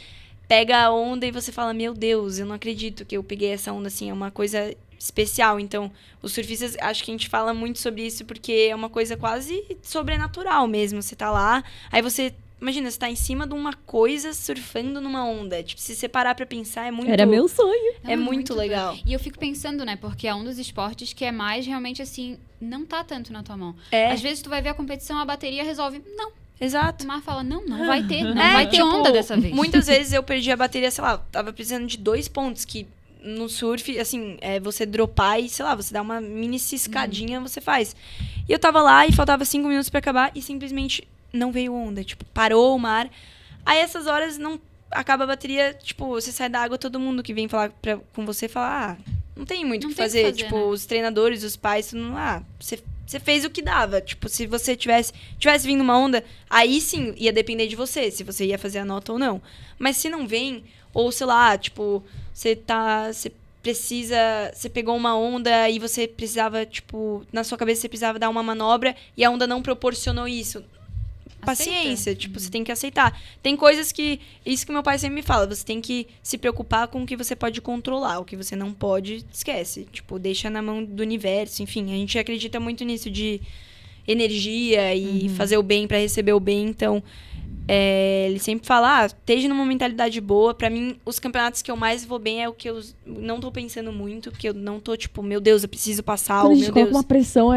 pega a onda e você fala, meu Deus, eu não acredito que eu peguei essa onda, assim, é uma coisa especial. Então, os surfistas, acho que a gente fala muito sobre isso porque é uma coisa quase sobrenatural mesmo. Você tá lá, aí você... Imagina, você tá em cima de uma coisa surfando numa onda. Tipo, se você parar pra pensar, é muito... Era meu sonho. É muito legal. E eu fico pensando, né, porque é um dos esportes que é mais realmente assim, não tá tanto na tua mão. Às vezes tu vai ver a competição, a bateria resolve, não. Exato. O mar fala, não vai ter, não vai ter onda dessa vez. Muitas vezes eu perdi a bateria, sei lá, tava precisando de 2 pontos, que no surf, assim, você dropar e, sei lá, você dá uma mini ciscadinha, você faz. E eu tava lá e faltava 5 minutos pra acabar e simplesmente não veio onda, tipo, parou o mar. Aí essas horas não acaba a bateria, tipo, você sai da água, todo mundo que vem falar com você fala, não tem muito o que fazer. Tipo, né? Os treinadores, os pais, você fez o que dava. Tipo, se você tivesse vindo uma onda, aí sim ia depender de você, se você ia fazer a nota ou não. Mas se não vem, ou sei lá, tipo, você pegou uma onda e você precisava, tipo, na sua cabeça você precisava dar uma manobra e a onda não proporcionou isso. Paciência, tipo, você tem que aceitar. Tem coisas que... Isso que meu pai sempre me fala. Você tem que se preocupar com o que você pode controlar. O que você não pode, esquece. Tipo, deixa na mão do universo. Enfim, a gente acredita muito nisso de energia e fazer o bem pra receber o bem. Então, ele sempre fala, esteja numa mentalidade boa. Pra mim, os campeonatos que eu mais vou bem é o que eu não tô pensando muito. Porque eu não tô, tipo, meu Deus, eu preciso passar. Quando a gente coloca uma pressão,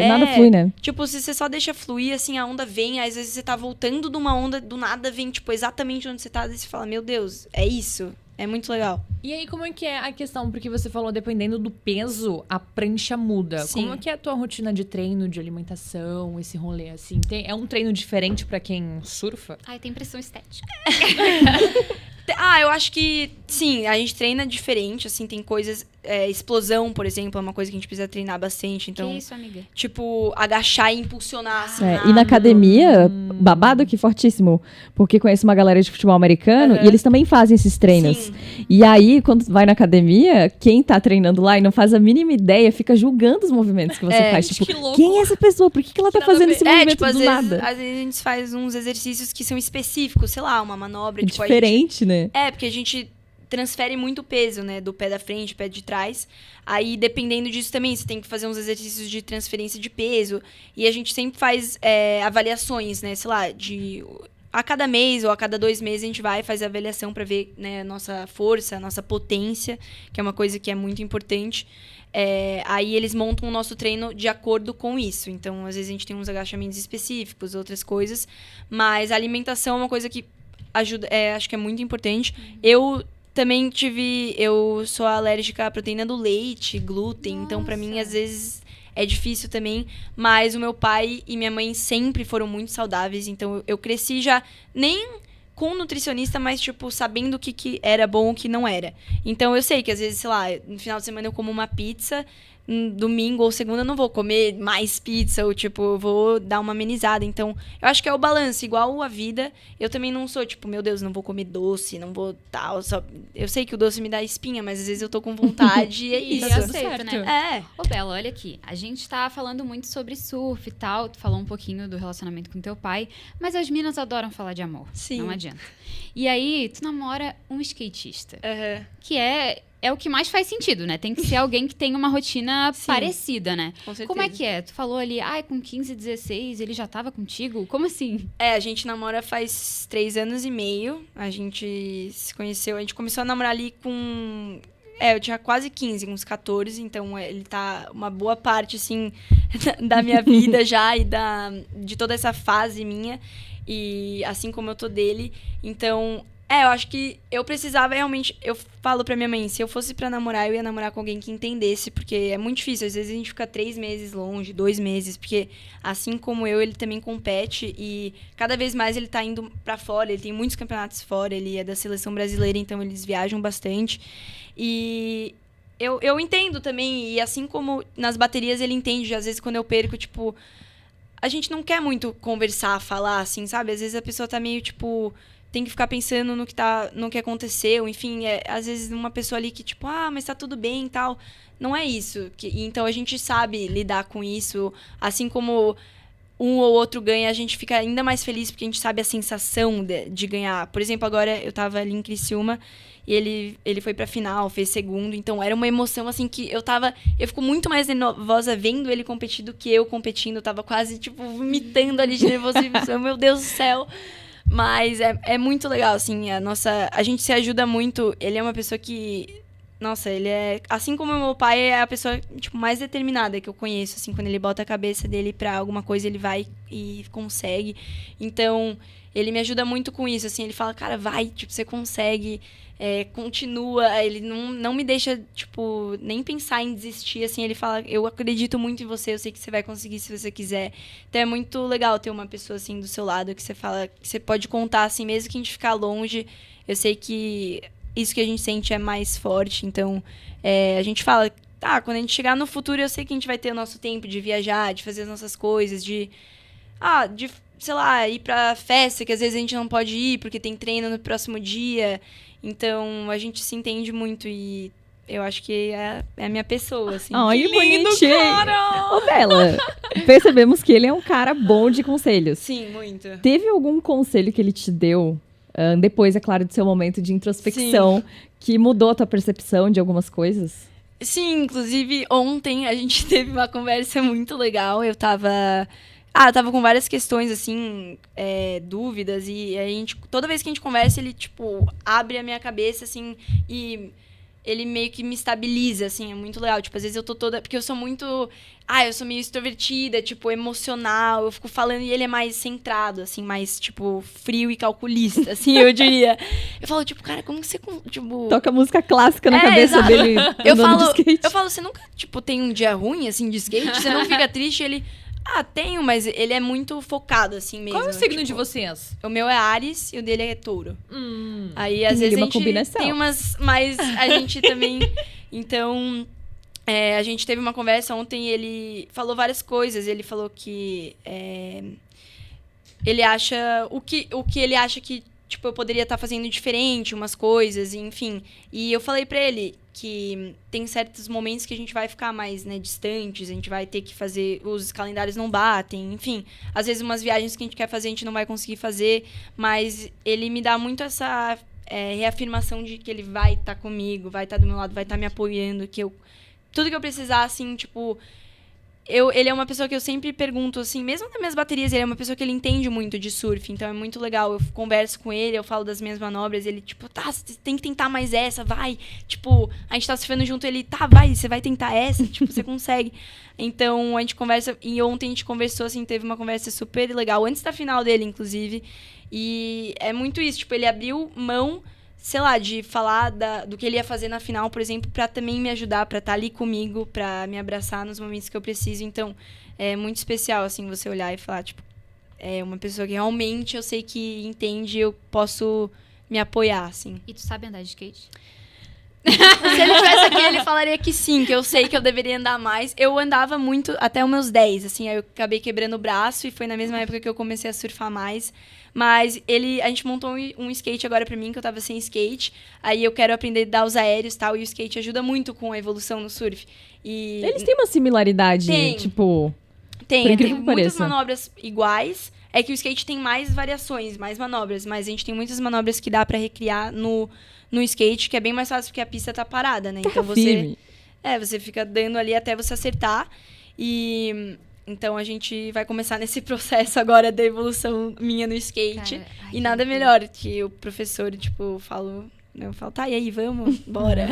nada flui, né? Tipo, se você só deixa fluir, assim, a onda vem. Às vezes você tá voltando de uma onda, do nada vem, tipo, exatamente onde você tá. Daí você fala, meu Deus, é isso. É muito legal. E aí, como é que é a questão? Porque você falou, dependendo do peso, a prancha muda. Sim. Como é que é a tua rotina de treino, de alimentação, esse rolê, assim? É um treino diferente pra quem surfa? Ai, tem pressão estética. Eu acho que, sim, a gente treina diferente, assim, tem coisas... explosão, por exemplo, é uma coisa que a gente precisa treinar bastante, então... Que isso, amiga? Tipo, agachar e impulsionar, assim, E na academia, babado que fortíssimo, porque conheço uma galera de futebol americano e eles também fazem esses treinos. Sim. E aí, quando vai na academia, quem tá treinando lá e não faz a mínima ideia, fica julgando os movimentos que você faz. Tipo, que louco. quem é essa pessoa? Por que ela tá fazendo esse movimento tipo, do nada? Às vezes a gente faz uns exercícios que são específicos, sei lá, uma manobra... Tipo, diferente, né? Porque a gente transfere muito peso, né? Do pé da frente, pé de trás. Aí, dependendo disso também, você tem que fazer uns exercícios de transferência de peso. E a gente sempre faz avaliações, né? Sei lá, de a cada mês ou a cada 2 meses a gente vai fazer a avaliação para ver, né, a nossa força, a nossa potência, que é uma coisa que é muito importante. Aí eles montam o nosso treino de acordo com isso. Então, às vezes a gente tem uns agachamentos específicos, outras coisas. Mas a alimentação é uma coisa que ajuda, acho que é muito importante. Eu também eu sou alérgica à proteína do leite, glúten. Nossa. Então, pra mim, às vezes é difícil também. Mas o meu pai e minha mãe sempre foram muito saudáveis. Então, eu cresci já nem com um nutricionista, mas, tipo, sabendo o que era bom e o que não era. Então, eu sei que, às vezes, sei lá, no final de semana eu como uma pizza, domingo ou segunda eu não vou comer mais pizza, ou, tipo, eu vou dar uma amenizada. Então, eu acho que é o balanço, igual a vida. Eu também não sou, tipo, meu Deus, não vou comer doce, não vou tal, eu sei que o doce me dá espinha, mas às vezes eu tô com vontade e é E isso. eu aceito, né? É. Ô, Bela, olha aqui. A gente tá falando muito sobre surf e tal. Tu falou um pouquinho do relacionamento com teu pai. Mas as minas adoram falar de amor. Sim. Não adianta. E aí, tu namora um skatista. Aham. Que é o que mais faz sentido, né? Tem que ser alguém que tem uma rotina Sim. parecida, né? Com certeza. Como é que é? Tu falou ali, com 15, 16, ele já tava contigo? Como assim? A gente namora faz 3 anos e meio. A gente se conheceu, a gente começou a namorar ali com... eu tinha quase 15, uns 14, então ele tá uma boa parte, assim, da minha vida já e de toda essa fase minha, e assim como eu tô dele. Então, eu acho que eu precisava realmente... Eu falo pra minha mãe, se eu fosse pra namorar, eu ia namorar com alguém que entendesse, porque é muito difícil. Às vezes a gente fica 3 meses longe, 2 meses, porque assim como eu, ele também compete e cada vez mais ele tá indo pra fora, ele tem muitos campeonatos fora, ele é da seleção brasileira, então eles viajam bastante. E eu entendo também, e assim como nas baterias ele entende, às vezes quando eu perco, tipo... A gente não quer muito conversar, falar, assim, sabe? Às vezes a pessoa tá meio, tipo... Tem que ficar pensando no que aconteceu, enfim, às vezes uma pessoa ali que, tipo, mas tá tudo bem e tal. Não é isso. Então a gente sabe lidar com isso, assim como um ou outro ganha, a gente fica ainda mais feliz porque a gente sabe a sensação de ganhar. Por exemplo, agora eu tava ali em Criciúma e ele foi pra final, fez segundo, então era uma emoção, assim, que eu fico muito mais nervosa vendo ele competir do que eu competindo, eu tava quase, tipo, vomitando ali de nervosismo, meu Deus do céu. Mas é muito legal, assim, a gente se ajuda muito. Ele é uma pessoa que, nossa, ele é, assim como meu pai, é a pessoa, tipo, mais determinada que eu conheço, assim, quando ele bota a cabeça dele pra alguma coisa, ele vai e consegue. Então, ele me ajuda muito com isso, assim, ele fala, cara, vai, tipo, você consegue, continua, ele não me deixa, tipo, nem pensar em desistir, assim, ele fala, eu acredito muito em você, eu sei que você vai conseguir se você quiser. Então é muito legal ter uma pessoa, assim, do seu lado, que você fala, que você pode contar, assim, mesmo que a gente ficar longe, eu sei que isso que a gente sente é mais forte, então a gente fala, quando a gente chegar no futuro, eu sei que a gente vai ter o nosso tempo de viajar, de fazer as nossas coisas, de sei lá, ir pra festa, que às vezes a gente não pode ir, porque tem treino no próximo dia. Então, a gente se entende muito e eu acho que é a minha pessoa, assim. Ai, que lindo, bonitinho! cara! Ô, Bela, percebemos que ele é um cara bom de conselhos. Sim, muito. Teve algum conselho que ele te deu, depois, é claro, do seu momento de introspecção, que mudou a tua percepção de algumas coisas? Sim, inclusive, ontem a gente teve uma conversa muito legal. Eu tava com várias questões, assim, dúvidas, e a gente, toda vez que a gente conversa, ele, tipo, abre a minha cabeça, assim, e ele meio que me estabiliza, assim, é muito legal. Tipo, às vezes eu tô toda... Porque eu sou muito... eu sou meio extrovertida, tipo, emocional, eu fico falando, e ele é mais centrado, assim, mais, tipo, frio e calculista, assim, eu diria. Eu falo, tipo, cara, como que você, tipo... Toca música clássica na cabeça exato. dele andando de skate. Eu falo, você nunca, tipo, tem um dia ruim, assim, de skate? Você não fica triste? Ele... tenho, mas ele é muito focado, assim, mesmo. Qual é o signo tipo, de vocês? O meu é Áries e o dele é Touro. Aí, às Tem vezes, a uma gente combinação. tem umas... Mas a gente também... Então, a gente teve uma conversa ontem e ele falou várias coisas. Ele falou que... ele acha... O que ele acha que, tipo, eu poderia estar fazendo diferente, umas coisas, enfim. E eu falei pra ele que tem certos momentos que a gente vai ficar mais, né, distantes, a gente vai ter que fazer, os calendários não batem, enfim. Às vezes umas viagens que a gente quer fazer, a gente não vai conseguir fazer, mas ele me dá muito essa reafirmação de que ele vai estar comigo, vai estar do meu lado, vai estar me apoiando, que tudo que eu precisar, assim, tipo... ele é uma pessoa que eu sempre pergunto, assim, mesmo nas minhas baterias, ele é uma pessoa que ele entende muito de surf, então é muito legal. Eu converso com ele, eu falo das minhas manobras, ele, tipo, tá, você tem que tentar mais essa, vai. Tipo, a gente tá surfando junto, ele, tá, vai, você vai tentar essa, tipo, você consegue. Então, a gente conversa, e ontem a gente conversou, assim, teve uma conversa super legal, antes da final dele, inclusive, e é muito isso, tipo, ele abriu mão, sei lá, de falar do que ele ia fazer na final, por exemplo, pra também me ajudar, pra estar ali comigo, pra me abraçar nos momentos que eu preciso. Então, é muito especial, assim, você olhar e falar, tipo, é uma pessoa que realmente eu sei que entende e eu posso me apoiar, assim. E tu sabe andar de skate? Se ele estivesse aqui, ele falaria que sim, que eu sei que eu deveria andar mais. Eu andava muito até os meus 10, assim, aí eu acabei quebrando o braço e foi na mesma época que eu comecei a surfar mais. Mas a gente montou um skate agora pra mim, que eu tava sem skate. Aí eu quero aprender a dar os aéreos e tal, e o skate ajuda muito com a evolução no surf. E Eles têm uma similaridade, Tem. tipo... por tem incrível que muitas pareça. manobras iguais. É que o skate tem mais variações, mais manobras, mas a gente tem muitas manobras que dá pra recriar no skate, que é bem mais fácil porque a pista tá parada, né? Então firme. você fica dando ali até você acertar. E então a gente vai começar nesse processo agora da evolução minha no skate. Cara, ai, E que nada loucura. melhor que o professor, tipo, eu falo, tá, e aí, vamos? Bora. É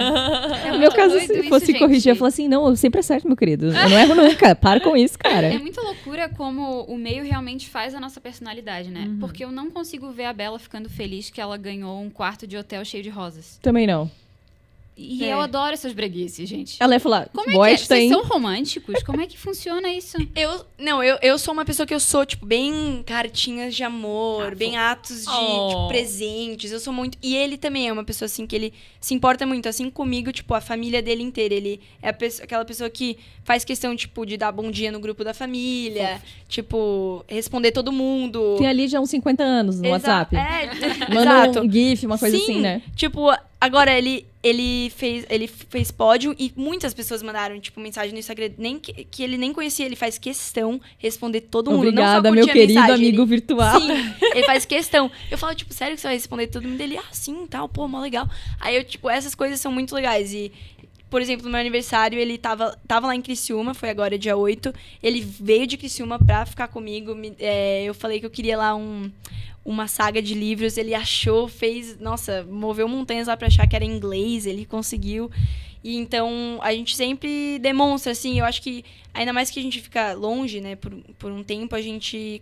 No meu muito caso, doido se isso, fosse gente. corrigir, eu falo assim, não, eu sempre acerto, meu querido. Eu não erro nunca. Para com isso, cara. É muita loucura como o meio realmente faz a nossa personalidade, né? Porque eu não consigo ver a Bela ficando feliz que ela ganhou um quarto de hotel cheio de rosas. Também não. E É. eu adoro essas breguices, gente. Ela ia falar, Como é que é? boy, Vocês tem... são românticos? Como é que funciona isso? Eu sou uma pessoa que eu sou, tipo, bem cartinhas de amor, bem atos de tipo, presentes. Eu sou muito. E ele também é uma pessoa, assim, que ele se importa muito. Assim comigo, tipo, a família dele inteira. Ele é aquela pessoa que faz questão, tipo, de dar bom dia no grupo da família. Tipo, responder todo mundo. Tem ali já uns 50 anos no WhatsApp. Manda Exato. um gif, uma coisa Sim, assim, né? Tipo, agora ele fez pódio e muitas pessoas mandaram, tipo, mensagem no Instagram, nem que ele nem conhecia, ele faz questão responder todo mundo. Obrigada, não só meu curtir a querido mensagem, amigo ele, virtual. Sim, ele faz questão. Eu falo, tipo, sério que você vai responder todo mundo? Ele, sim, tal, pô, mó legal. Aí eu, tipo, essas coisas são muito legais. E, por exemplo, no meu aniversário, ele tava lá em Criciúma, foi agora dia 8. Ele veio de Criciúma pra ficar comigo. Eu falei que eu queria lá uma saga de livros, ele achou, moveu montanhas lá pra achar que era em inglês, ele conseguiu. E então, a gente sempre demonstra, assim, eu acho que, ainda mais que a gente fica longe, né, por um tempo,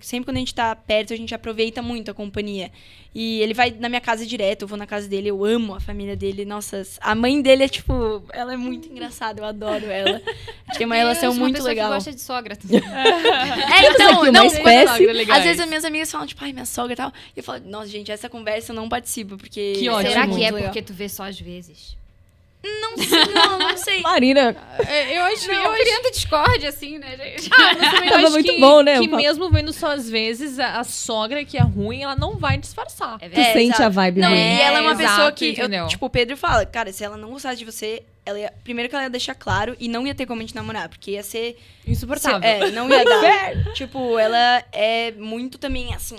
sempre quando a gente tá perto, a gente aproveita muito a companhia. E ele vai na minha casa direto, eu vou na casa dele, eu amo a família dele, nossa, a mãe dele é, tipo, ela é muito engraçada, eu adoro ela. A gente tem uma relação Uma muito pessoa legal. que gosta de sogra. aqui uma não, espécie. às vezes as minhas amigas falam, tipo, ai, minha sogra e tal. E eu falo, nossa, gente, essa conversa eu não participo, porque... Que ótimo. Será ela que é muito legal. porque tu vê só às vezes? Não sei. Marina, Eu acho criando discórdia, assim, né, gente? Eu Tava acho muito que, bom, né? Que Eu falo- mesmo vendo só às vezes, a sogra que é ruim, ela não vai disfarçar. É tu verdade. sente exato. a vibe Não, ruim. e ela é uma exato, pessoa que, entendeu? tipo, o Pedro fala, cara, se ela não gostasse de você, primeiro que ela ia deixar claro e não ia ter como a gente namorar, porque ia ser... Insuportável. não ia dar. Tipo, ela é muito também, assim,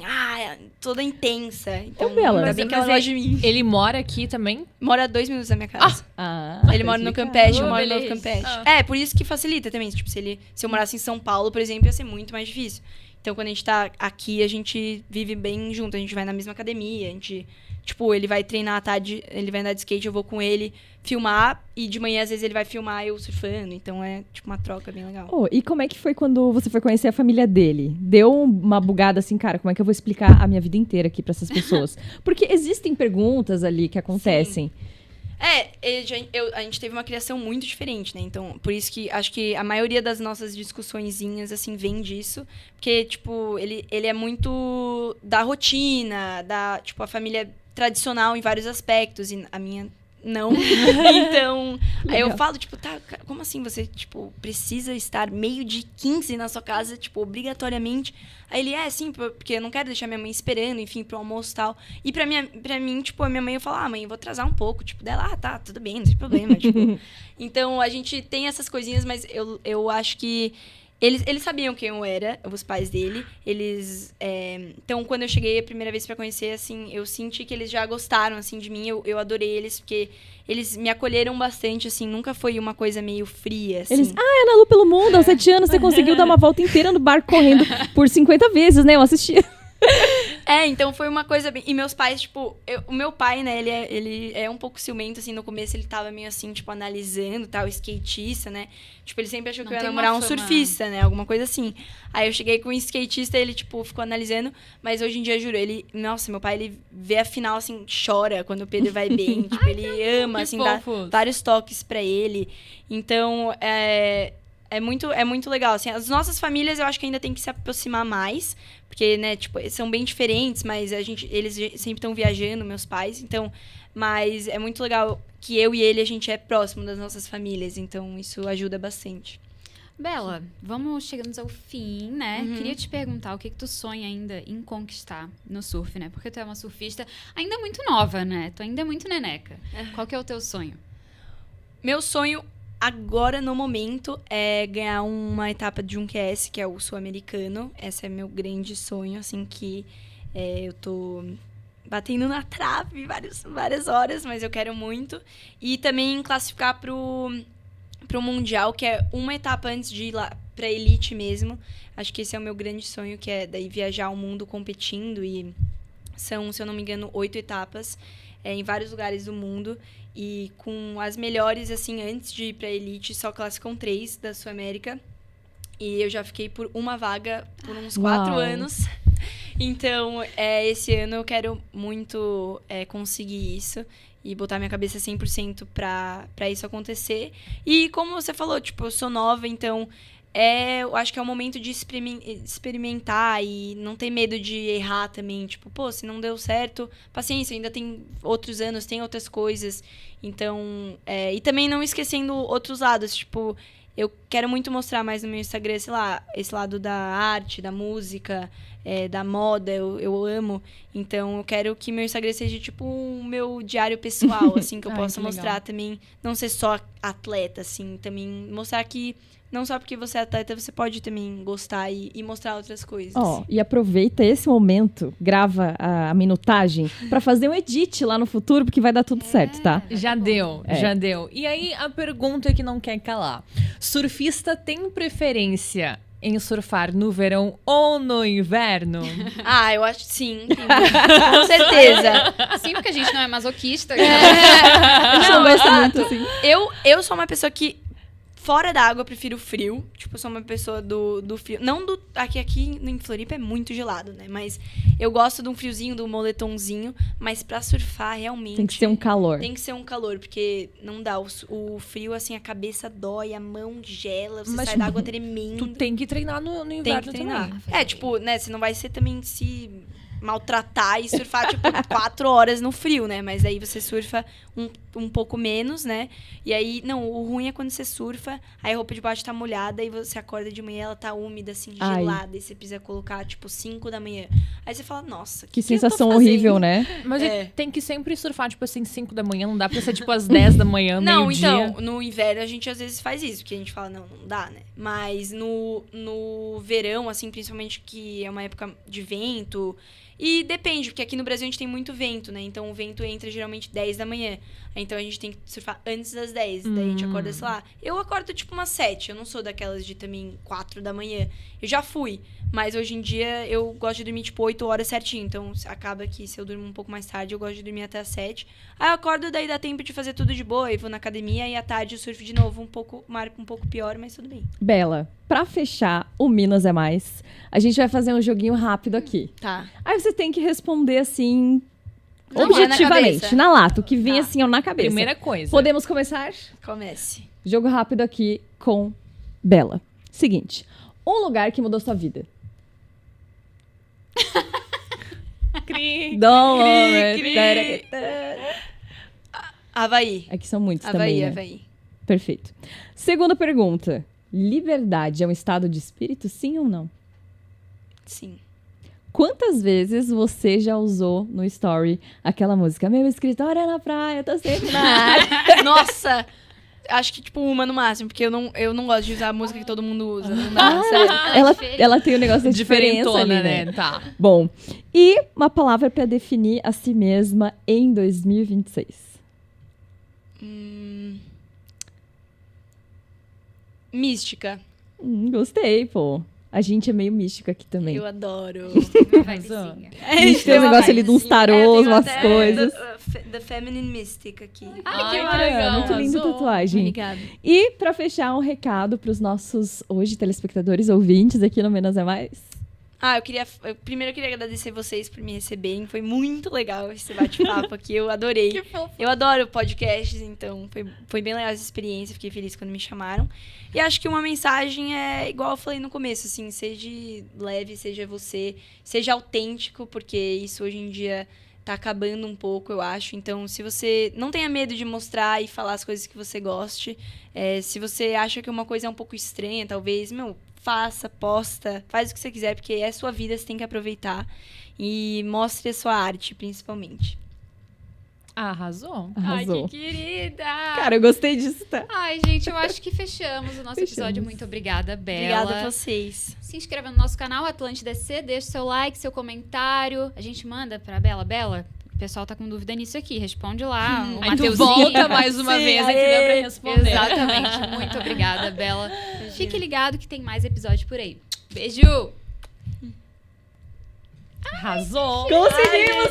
toda intensa. Então, Ô, Bela. ainda bem que ela Mas gosta de mim. Ele mora aqui também? Mora a 2 minutos da minha casa. Ele mora no Campeche, eu moro no Novo Campeche. Por isso que facilita também. Tipo, se eu morasse em São Paulo, por exemplo, ia ser muito mais difícil. Então, quando a gente tá aqui, a gente vive bem junto. A gente vai na mesma academia, a gente... Tipo, ele vai treinar à tarde, ele vai andar de skate, eu vou com ele filmar. E de manhã, às vezes, ele vai filmar eu surfando. Então, é, tipo, uma troca bem legal. Oh, e como é que foi quando você foi conhecer a família dele? Deu uma bugada assim, cara, como é que eu vou explicar a minha vida inteira aqui pra essas pessoas? Porque existem perguntas ali que acontecem. A gente teve uma criação muito diferente, né? Então, por isso que acho que a maioria das nossas discussõezinhas, assim, vem disso. Porque, tipo, ele é muito da rotina, tipo, a família tradicional em vários aspectos. E a minha não. Então, aí eu Legal. falo, tipo, tá, como assim você, tipo, precisa estar 12h15 na sua casa, tipo, obrigatoriamente? Aí ele, sim, porque eu não quero deixar minha mãe esperando, enfim, pro almoço e tal. E pra mim, tipo, a minha mãe, eu falo, mãe, eu vou atrasar um pouco. Tipo, dela, tá, tudo bem, não tem problema, tipo. Então, a gente tem essas coisinhas, mas eu acho que Eles sabiam quem eu era, os pais dele. Então, quando eu cheguei a primeira vez pra conhecer, assim, eu senti que eles já gostaram, assim, de mim. Eu adorei eles, porque eles me acolheram bastante, assim. Nunca foi uma coisa meio fria, assim. Eles, Ana Lu pelo mundo, aos 7 anos você conseguiu dar uma volta inteira no barco correndo por 50 vezes, né? Eu assisti. Então foi uma coisa bem... E meus pais, tipo... o meu pai, né, ele é um pouco ciumento, assim. No começo ele tava meio assim, tipo, analisando, tal, skatista, né? Tipo, ele sempre achou que eu ia tem namorar uma um fama. surfista, né? Alguma coisa assim. Aí eu cheguei com um skatista, ele, tipo, ficou analisando. Mas hoje em dia, juro, ele... Nossa, meu pai, ele vê a final, assim, chora quando o Pedro vai bem. Tipo, ele ama, que assim, dá fofos. vários toques pra ele. Então, é muito legal, assim. As nossas famílias, eu acho que ainda tem que se aproximar mais. Porque, né, tipo, são bem diferentes, mas eles sempre estão viajando, meus pais. Então, mas é muito legal que eu e ele, a gente é próximo das nossas famílias. Então, isso ajuda bastante. Bela, vamos chegando ao fim, né? Uhum. Queria te perguntar o que tu sonha ainda em conquistar no surf, né? Porque tu é uma surfista ainda muito nova, né? Tu ainda é muito neneca. Qual que é o teu sonho? Meu sonho agora, no momento, é ganhar uma etapa de um QS, que é o sul-americano. Esse é meu grande sonho, assim, que eu tô batendo na trave várias horas, mas eu quero muito. E também classificar pro Mundial, que é uma etapa antes de ir lá pra elite mesmo. Acho que esse é o meu grande sonho, que é daí viajar o mundo competindo. E são, se eu não me engano, 8 etapas em vários lugares do mundo. E com as melhores, assim, antes de ir pra elite, só classificam 3 da Sul-América. E eu já fiquei por uma vaga por uns 4 Uau. anos. Então, esse ano eu quero muito conseguir isso. E botar minha cabeça 100% pra isso acontecer. E como você falou, tipo, eu sou nova, então... eu acho que é o momento de experimentar e não ter medo de errar também. Tipo, pô, se não deu certo, paciência, ainda tem outros anos, tem outras coisas. Então, e também não esquecendo outros lados. Tipo, eu quero muito mostrar mais no meu Instagram, sei lá, esse lado da arte, da música, da moda, eu amo. Então, eu quero que meu Instagram seja tipo o meu diário pessoal, assim, que eu Ai, possa que legal. mostrar também. Não ser só atleta, assim, também mostrar que não só porque você é atleta, você pode também gostar e mostrar outras coisas. Ó, e aproveita esse momento, grava a minutagem pra fazer um edit lá no futuro, porque vai dar tudo certo, tá? Já deu, É. já deu. E aí, a pergunta que não quer calar. Surfista tem preferência em surfar no verão ou no inverno? Eu acho que sim. Com certeza. Sim, porque a gente não é masoquista. A gente não gosta exato. muito, assim. Eu sou uma pessoa que, fora da água, eu prefiro frio. Tipo, eu sou uma pessoa do frio. Não do... Aqui em Floripa é muito gelado, né? Mas eu gosto de um friozinho, de um moletomzinho. Mas pra surfar, realmente... Tem que ser um calor. Tem que ser um calor, porque não dá. O frio, assim, a cabeça dói, a mão gela, você Mas sai da água tremendo. Tu tem que treinar no Tem inverno que treinar. também. Tipo, né, você não vai ser também se maltratar e surfar, tipo, 4 horas no frio, né? Mas aí você surfa um pouco menos, né? E aí, não, o ruim é quando você surfa, aí a roupa de baixo tá molhada e você acorda de manhã, ela tá úmida, assim, Ai. gelada, e você precisa colocar, tipo, 5 da manhã. Aí você fala, nossa, Que eu tô sensação fazendo? horrível, né? Mas É. tem que sempre surfar, tipo assim, 5 da manhã. Não dá pra ser, tipo, às 10 da manhã, Não, meio-dia. então, no inverno a gente às vezes faz isso, porque a gente fala, não dá, né? Mas no verão, assim, principalmente que é uma época de vento, e depende, porque aqui no Brasil a gente tem muito vento, né? Então o vento entra geralmente 10 da manhã. Então a gente tem que surfar antes das 10, daí a gente acorda, sei lá. Eu acordo tipo umas 7, eu não sou daquelas de também 4 da manhã. Eu já fui, mas hoje em dia eu gosto de dormir tipo 8 horas certinho. Então acaba que se eu durmo um pouco mais tarde, eu gosto de dormir até as 7. Aí eu acordo, daí dá tempo de fazer tudo de boa, e vou na academia, e à tarde eu surfo de novo, um pouco pior, mas tudo bem. Bela, pra fechar o Minas é Mais, a gente vai fazer um joguinho rápido aqui. Tá. Aí você tem que responder assim, Não, objetivamente, é na cabeça. na lata, o que vem Tá. assim, ó, na cabeça. Primeira coisa. Podemos começar? Comece. Jogo rápido aqui com Bela. Seguinte, um lugar que mudou sua vida. Cri. Don't cri. worry. Havaí. Aqui são muitos Havaí, também, né? Havaí. Perfeito. Segunda pergunta. Liberdade é um estado de espírito, sim ou não? Sim. Quantas vezes você já usou no story aquela música? Meu escritório é na praia, eu tô sempre na área. Nossa! acho que, tipo, uma no máximo, porque eu não gosto de usar a música que todo mundo usa. Não dá, sério. Ela tem o negócio da diferença ali, Diferentona, né? né? Tá. Bom, e uma palavra pra definir a si mesma em 2026. Mística. Gostei, pô. A gente é meio místico aqui também. Eu adoro. Arrasou. A gente tem um negócio ali de uns tarôs, umas coisas. The Feminine Mystic aqui. Ai, que Ah, legal. muito linda a arrasou. tatuagem. Obrigada. E pra fechar, um recado pros nossos, hoje, telespectadores, ouvintes aqui no Menos é Mais. Primeiro eu queria agradecer vocês por me receberem. Foi muito legal esse bate-papo aqui. Eu adorei. Que fofo. Eu adoro podcasts, então foi bem legal essa experiência. Fiquei feliz quando me chamaram. E acho que uma mensagem é, igual eu falei no começo, assim, seja leve, seja você, seja autêntico, porque isso hoje em dia tá acabando um pouco, eu acho. Então, se você não tenha medo de mostrar e falar as coisas que você goste, se você acha que uma coisa é um pouco estranha, talvez, faça, posta, faz o que você quiser, porque é sua vida, você tem que aproveitar. E mostre a sua arte, principalmente. Arrasou. Arrasou. Ai, que querida. Cara, eu gostei disso, tá? Ai, gente, eu acho que fechamos o nosso episódio. Fechamos. Muito obrigada, Bela. Obrigada a vocês. Se inscreva no nosso canal Atlântida SC, deixe seu like, seu comentário. A gente manda pra Bela. Bela, o pessoal tá com dúvida nisso aqui. Responde lá. O Aí tu Mateuzinho. volta mais uma Sim, vez aqui dá pra responder. Exatamente. Muito obrigada, Bela. Fique ligado que tem mais episódio por aí. Beijo! Arrasou. Conseguimos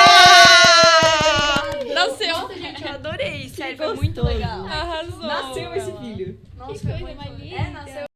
finalizar! Nasceu. Gente, eu adorei. Sério, Que foi muito gostoso. legal. Arrasou. Nasceu esse filho. Nossa, Que foi coisa muito mais legal. linda. Nasceu